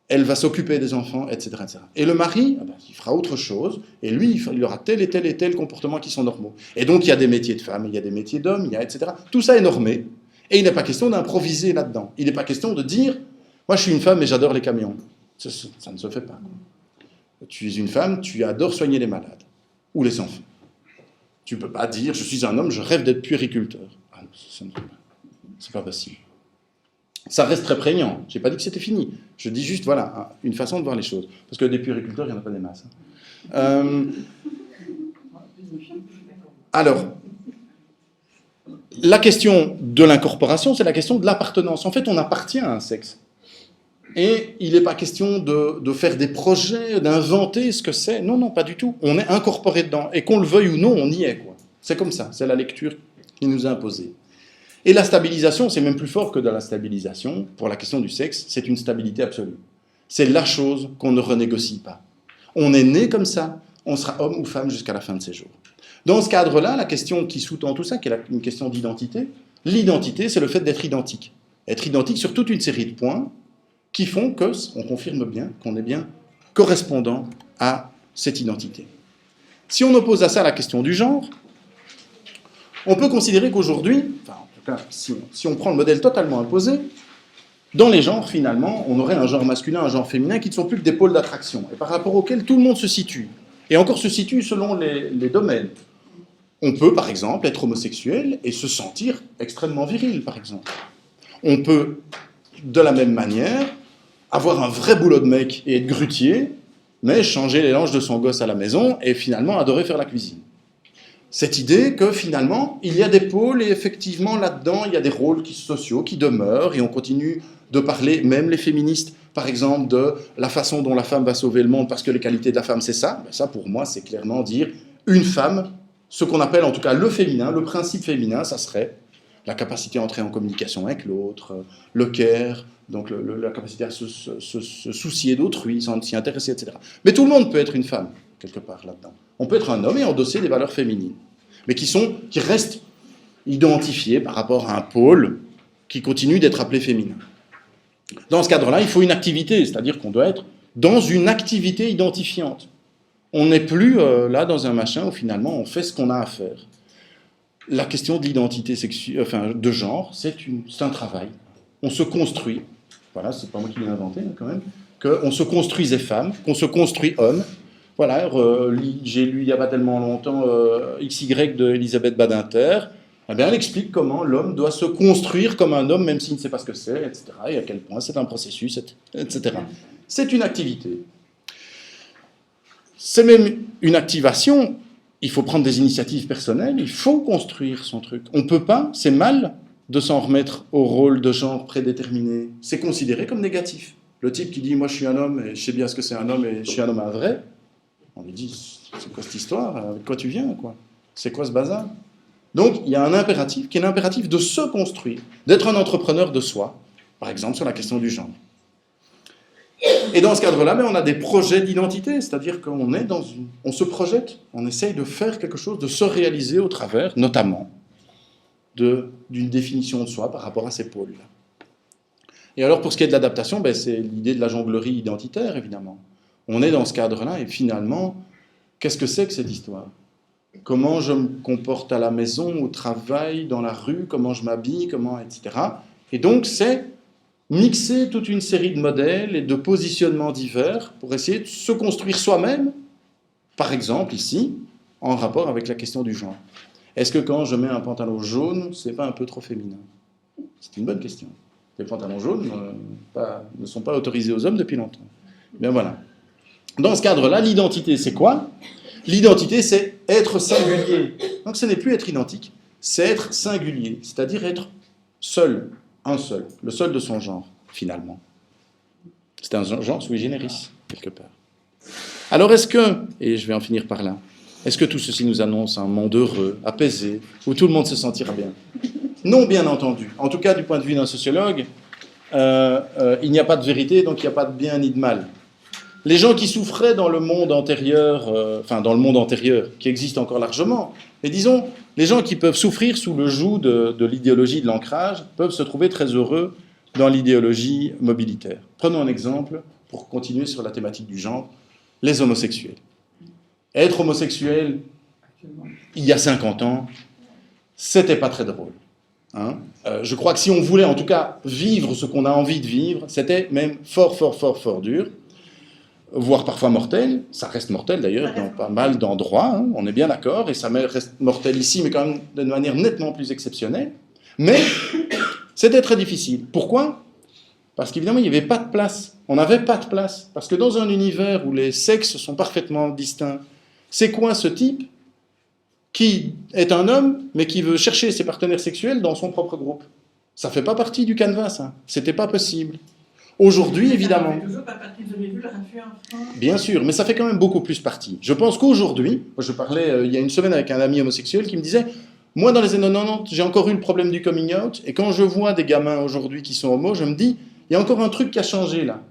elle va s'occuper des enfants, etc., etc. Et le mari, eh bien, il fera autre chose, et lui, il aura tel et tel comportement qui sont normaux. Et donc, il y a des métiers de femmes, il y a des métiers d'hommes, il y a etc. Tout ça est normé, et il n'est pas question d'improviser là-dedans. Il n'est pas question de dire, moi je suis une femme et j'adore les camions. Ça ne se fait pas. Tu es une femme, tu adores soigner les malades, ou les enfants. Tu ne peux pas dire, je suis un homme, je rêve d'être puériculteur. Ah non, ça ne peut pas. C'est pas possible. Ça reste très prégnant. Je n'ai pas dit que c'était fini. Je dis juste, voilà, une façon de voir les choses. Parce que des puériculteurs, il n'y en a pas des masses. Alors, la question de l'incorporation, c'est la question de l'appartenance. En fait, on appartient à un sexe. Et il n'est pas question de faire des projets, d'inventer ce que c'est. Non, non, pas du tout. On est incorporé dedans. Et qu'on le veuille ou non, on y est, quoi. C'est comme ça. C'est la lecture qui nous a imposée. Et la stabilisation, c'est même plus fort que de la stabilisation. Pour la question du sexe, c'est une stabilité absolue. C'est la chose qu'on ne renégocie pas. On est né comme ça, on sera homme ou femme jusqu'à la fin de ses jours. Dans ce cadre-là, la question qui sous-tend tout ça, qui est une question d'identité, l'identité, c'est le fait d'être identique. Être identique sur toute une série de points qui font qu'on confirme bien, qu'on est bien correspondant à cette identité. Si on oppose à ça la question du genre, on peut considérer qu'aujourd'hui, enfin en tout cas si on prend le modèle totalement imposé, dans les genres finalement, on aurait un genre masculin, un genre féminin qui ne sont plus que des pôles d'attraction, et par rapport auxquels tout le monde se situe, et encore se situe selon les domaines. On peut par exemple être homosexuel et se sentir extrêmement viril par exemple. On peut de la même manière avoir un vrai boulot de mec et être grutier, mais changer les langes de son gosse à la maison et finalement adorer faire la cuisine. Cette idée que finalement, il y a des pôles et effectivement là-dedans, il y a des rôles sociaux qui demeurent et on continue de parler, même les féministes, par exemple, de la façon dont la femme va sauver le monde parce que les qualités de la femme, c'est ça. Ben ça, pour moi, c'est clairement dire une femme, ce qu'on appelle en tout cas le féminin, le principe féminin, ça serait la capacité à entrer en communication avec l'autre, le care, donc la capacité à se soucier d'autrui, s'y intéresser, etc. Mais tout le monde peut être une femme, quelque part là-dedans. On peut être un homme et endosser des valeurs féminines, mais qui restent identifiées par rapport à un pôle qui continue d'être appelé féminin. Dans ce cadre-là, il faut une activité, c'est-à-dire qu'on doit être dans une activité identifiante. On n'est plus là dans un machin où finalement on fait ce qu'on a à faire. La question de l'identité sexuelle, enfin de genre, c'est un travail. On se construit. Voilà, c'est pas moi qui l'ai inventé quand même. Qu'on se construisait femme, qu'on se construit homme. Voilà, j'ai lu il n'y a pas tellement longtemps XY de Elisabeth Badinter. Eh bien, elle explique comment l'homme doit se construire comme un homme, même s'il ne sait pas ce que c'est, etc. Et à quel point c'est un processus, etc. C'est une activité. C'est même une activation. Il faut prendre des initiatives personnelles, il faut construire son truc. On ne peut pas, c'est mal de s'en remettre au rôle de genre prédéterminé. C'est considéré comme négatif. Le type qui dit « moi je suis un homme et je sais bien ce que c'est un homme et je suis un homme un vrai », on lui dit « c'est quoi cette histoire? Avec quoi tu viens, quoi? C'est quoi ce bazar ?» Donc il y a un impératif qui est l'impératif de se construire, d'être un entrepreneur de soi, par exemple sur la question du genre. Et dans ce cadre-là, on a des projets d'identité, c'est-à-dire qu'on est on se projette, on essaye de faire quelque chose, de se réaliser au travers, notamment, d'une définition de soi par rapport à ces pôles-là. Et alors, pour ce qui est de l'adaptation, c'est l'idée de la jonglerie identitaire, évidemment. On est dans ce cadre-là, et finalement, qu'est-ce que c'est que cette histoire? Comment je me comporte à la maison, au travail, dans la rue, comment je m'habille, etc. Et donc, c'est mixer toute une série de modèles et de positionnements divers pour essayer de se construire soi-même, par exemple, ici, en rapport avec la question du genre. Est-ce que quand je mets un pantalon jaune, c'est pas un peu trop féminin? C'est une bonne question. Les pantalons jaunes ne sont pas autorisés aux hommes depuis longtemps. Bien voilà. Dans ce cadre-là, l'identité, c'est quoi? L'identité, c'est être singulier. Donc ce n'est plus être identique, c'est être singulier, c'est-à-dire être seul, un seul, le seul de son genre, finalement. C'est un genre sui generis, quelque part. Alors est-ce que, et je vais en finir par là, est-ce que tout ceci nous annonce un monde heureux, apaisé, où tout le monde se sentira bien? Non, bien entendu. En tout cas, du point de vue d'un sociologue, il n'y a pas de vérité, donc il n'y a pas de bien ni de mal. Les gens qui souffraient dans le monde antérieur, dans le monde antérieur, qui existe encore largement, et disons, les gens qui peuvent souffrir sous le joug de l'idéologie de l'ancrage, peuvent se trouver très heureux dans l'idéologie mobilitaire. Prenons un exemple, pour continuer sur la thématique du genre, les homosexuels. Être homosexuel, il y a 50 ans, c'était pas très drôle. Je crois que si on voulait en tout cas vivre ce qu'on a envie de vivre, c'était même fort dur, voire parfois mortel. Ça reste mortel d'ailleurs dans pas mal d'endroits, on est bien d'accord, et ça reste mortel ici, mais quand même de manière nettement plus exceptionnelle. Mais c'était très difficile. Pourquoi? Parce qu'évidemment, il n'y avait pas de place. On n'avait pas de place. Parce que dans un univers où les sexes sont parfaitement distincts, c'est quoi ce type qui est un homme, mais qui veut chercher ses partenaires sexuels dans son propre groupe? Ça ne fait pas partie du canevas, ça. C'était pas possible. Aujourd'hui, évidemment. Ça fait toujours pas partie, vous avez vu leur influence. Bien sûr, mais ça fait quand même beaucoup plus partie. Je pense qu'aujourd'hui, je parlais il y a une semaine avec un ami homosexuel qui me disait, moi dans les années 90, j'ai encore eu le problème du coming out, et quand je vois des gamins aujourd'hui qui sont homos, je me dis, il y a encore un truc qui a changé là,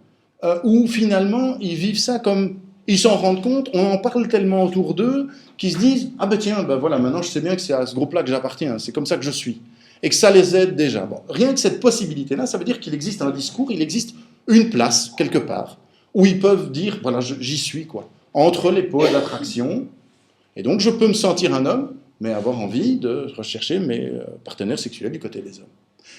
où finalement ils vivent ça comme... Ils s'en rendent compte, on en parle tellement autour d'eux, qu'ils se disent « Ah ben tiens, voilà, maintenant je sais bien que c'est à ce groupe-là que j'appartiens, c'est comme ça que je suis. » Et que ça les aide déjà. Bon, rien que cette possibilité-là, ça veut dire qu'il existe un discours, il existe une place, quelque part, où ils peuvent dire « Voilà, j'y suis, quoi. » Entre les pôles d'attraction, et donc je peux me sentir un homme, mais avoir envie de rechercher mes partenaires sexuels du côté des hommes.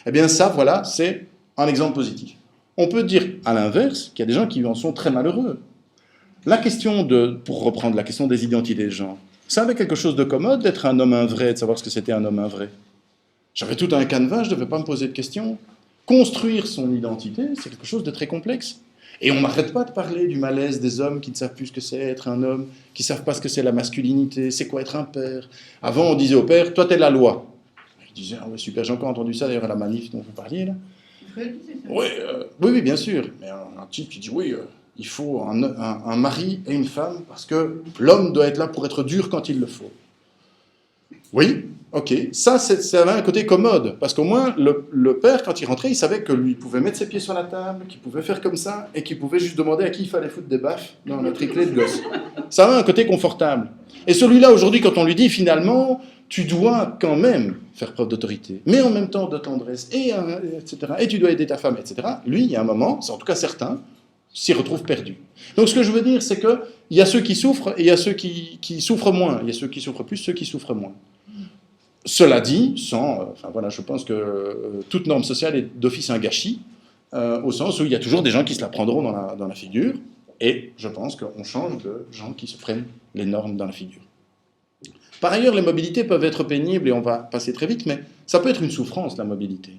Eh bien ça, voilà, c'est un exemple positif. On peut dire, à l'inverse, qu'il y a des gens qui en sont très malheureux. La question pour reprendre la question des identités de genre, ça avait quelque chose de commode d'être un homme vrai, de savoir ce que c'était un homme vrai. J'avais tout un canevas, je ne devais pas me poser de questions. Construire son identité, c'est quelque chose de très complexe. Et on n'arrête pas de parler du malaise des hommes qui ne savent plus ce que c'est être un homme, qui ne savent pas ce que c'est la masculinité, c'est quoi être un père. Avant, on disait au père, toi, t'es la loi. Il disait, ah ouais, super, j'ai encore entendu ça d'ailleurs à la manif dont vous parliez là. Oui, bien sûr. Mais un type qui dit, oui, il faut un mari et une femme parce que l'homme doit être là pour être dur quand il le faut. Oui, ok. Ça avait un côté commode, parce qu'au moins, le père, quand il rentrait, il savait que lui pouvait mettre ses pieds sur la table, qu'il pouvait faire comme ça, et qu'il pouvait juste demander à qui il fallait foutre des baffes dans la triclée de gosse. Ça avait un côté confortable. Et celui-là, aujourd'hui, quand on lui dit, finalement, tu dois quand même faire preuve d'autorité, mais en même temps de tendresse, etc., et tu dois aider ta femme, etc., lui, il y a un moment, c'est en tout cas certain, s'y retrouve perdu. Donc ce que je veux dire, c'est qu'il y a ceux qui souffrent, et il y a ceux qui souffrent moins. Il y a ceux qui souffrent plus, ceux qui souffrent moins. Cela dit, je pense que toute norme sociale est d'office un gâchis, au sens où il y a toujours des gens qui se la prendront dans la figure, et je pense qu'on change de gens qui se prennent les normes dans la figure. Par ailleurs, les mobilités peuvent être pénibles, et on va passer très vite, mais ça peut être une souffrance, la mobilité.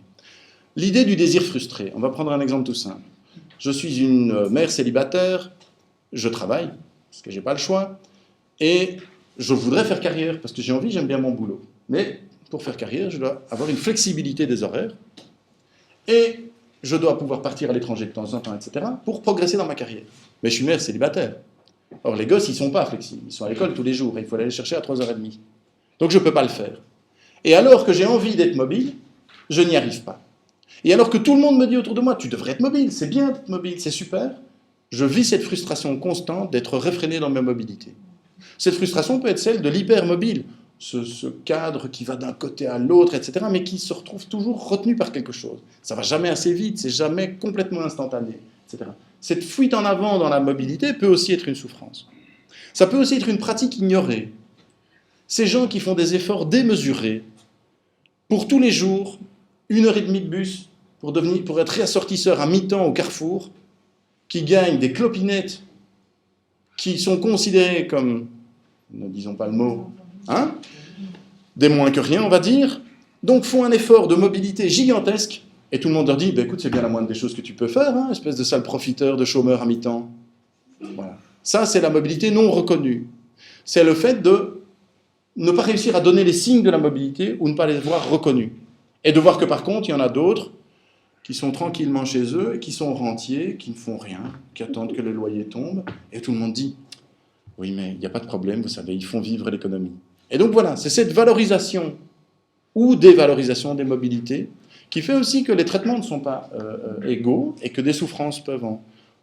L'idée du désir frustré, on va prendre un exemple tout simple. Je suis une mère célibataire, je travaille, parce que je n'ai pas le choix, et je voudrais faire carrière, parce que j'ai envie, j'aime bien mon boulot. Mais pour faire carrière, je dois avoir une flexibilité des horaires, et je dois pouvoir partir à l'étranger de temps en temps, etc., pour progresser dans ma carrière. Mais je suis mère célibataire. Or, les gosses, ils ne sont pas flexibles, ils sont à l'école tous les jours, et il faut aller les chercher à 3h30. Donc je ne peux pas le faire. Et alors que j'ai envie d'être mobile, je n'y arrive pas. Et alors que tout le monde me dit autour de moi, tu devrais être mobile, c'est bien d'être mobile, c'est super, je vis cette frustration constante d'être réfréné dans ma mobilité. Cette frustration peut être celle de l'hypermobile. ce cadre qui va d'un côté à l'autre, etc., mais qui se retrouve toujours retenu par quelque chose. Ça va jamais assez vite, c'est jamais complètement instantané, etc. Cette fuite en avant dans la mobilité peut aussi être une souffrance. Ça peut aussi être une pratique ignorée. Ces gens qui font des efforts démesurés pour tous les jours, 1h30 de bus, pour être réassortisseur à mi-temps au Carrefour, qui gagnent des clopinettes, qui sont considérés comme, ne disons pas le mot, hein, des moins que rien, on va dire, donc font un effort de mobilité gigantesque, et tout le monde leur dit, bah, écoute, c'est bien la moindre des choses que tu peux faire, hein, espèce de sale profiteur, de chômeur à mi-temps. Voilà. Ça, c'est la mobilité non reconnue. C'est le fait de ne pas réussir à donner les signes de la mobilité ou ne pas les voir reconnus. Et de voir que par contre, il y en a d'autres qui sont tranquillement chez eux, et qui sont rentiers, qui ne font rien, qui attendent que les loyers tombent, et tout le monde dit « Oui, mais il n'y a pas de problème, vous savez, ils font vivre l'économie. » Et donc voilà, c'est cette valorisation ou dévalorisation des mobilités qui fait aussi que les traitements ne sont pas égaux et que des souffrances peuvent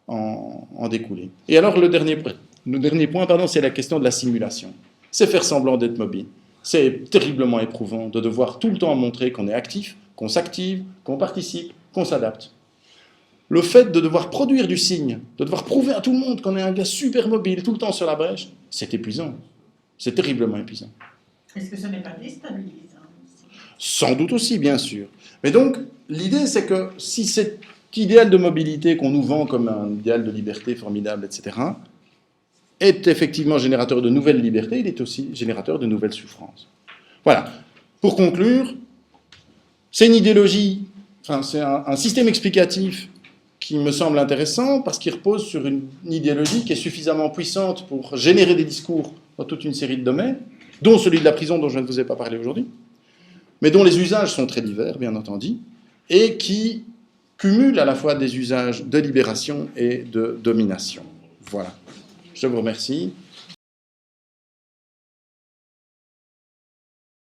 en découler. Et alors le dernier point, c'est la question de la simulation. C'est faire semblant d'être mobile. C'est terriblement éprouvant de devoir tout le temps montrer qu'on est actif, qu'on s'active, qu'on participe, qu'on s'adapte. Le fait de devoir produire du signe, de devoir prouver à tout le monde qu'on est un gars super mobile, tout le temps sur la brèche, c'est épuisant. C'est terriblement épuisant. Est-ce que ça n'est pas déstabilisant aussi? Sans doute aussi, bien sûr. Mais donc, l'idée, c'est que si cet idéal de mobilité qu'on nous vend comme un idéal de liberté formidable, etc., est effectivement générateur de nouvelles libertés, il est aussi générateur de nouvelles souffrances. Voilà. Pour conclure, c'est une idéologie, enfin, c'est un système explicatif qui me semble intéressant parce qu'il repose sur une idéologie qui est suffisamment puissante pour générer des discours dans toute une série de domaines, dont celui de la prison dont je ne vous ai pas parlé aujourd'hui, mais dont les usages sont très divers, bien entendu, et qui cumulent à la fois des usages de libération et de domination. Voilà. Je vous remercie.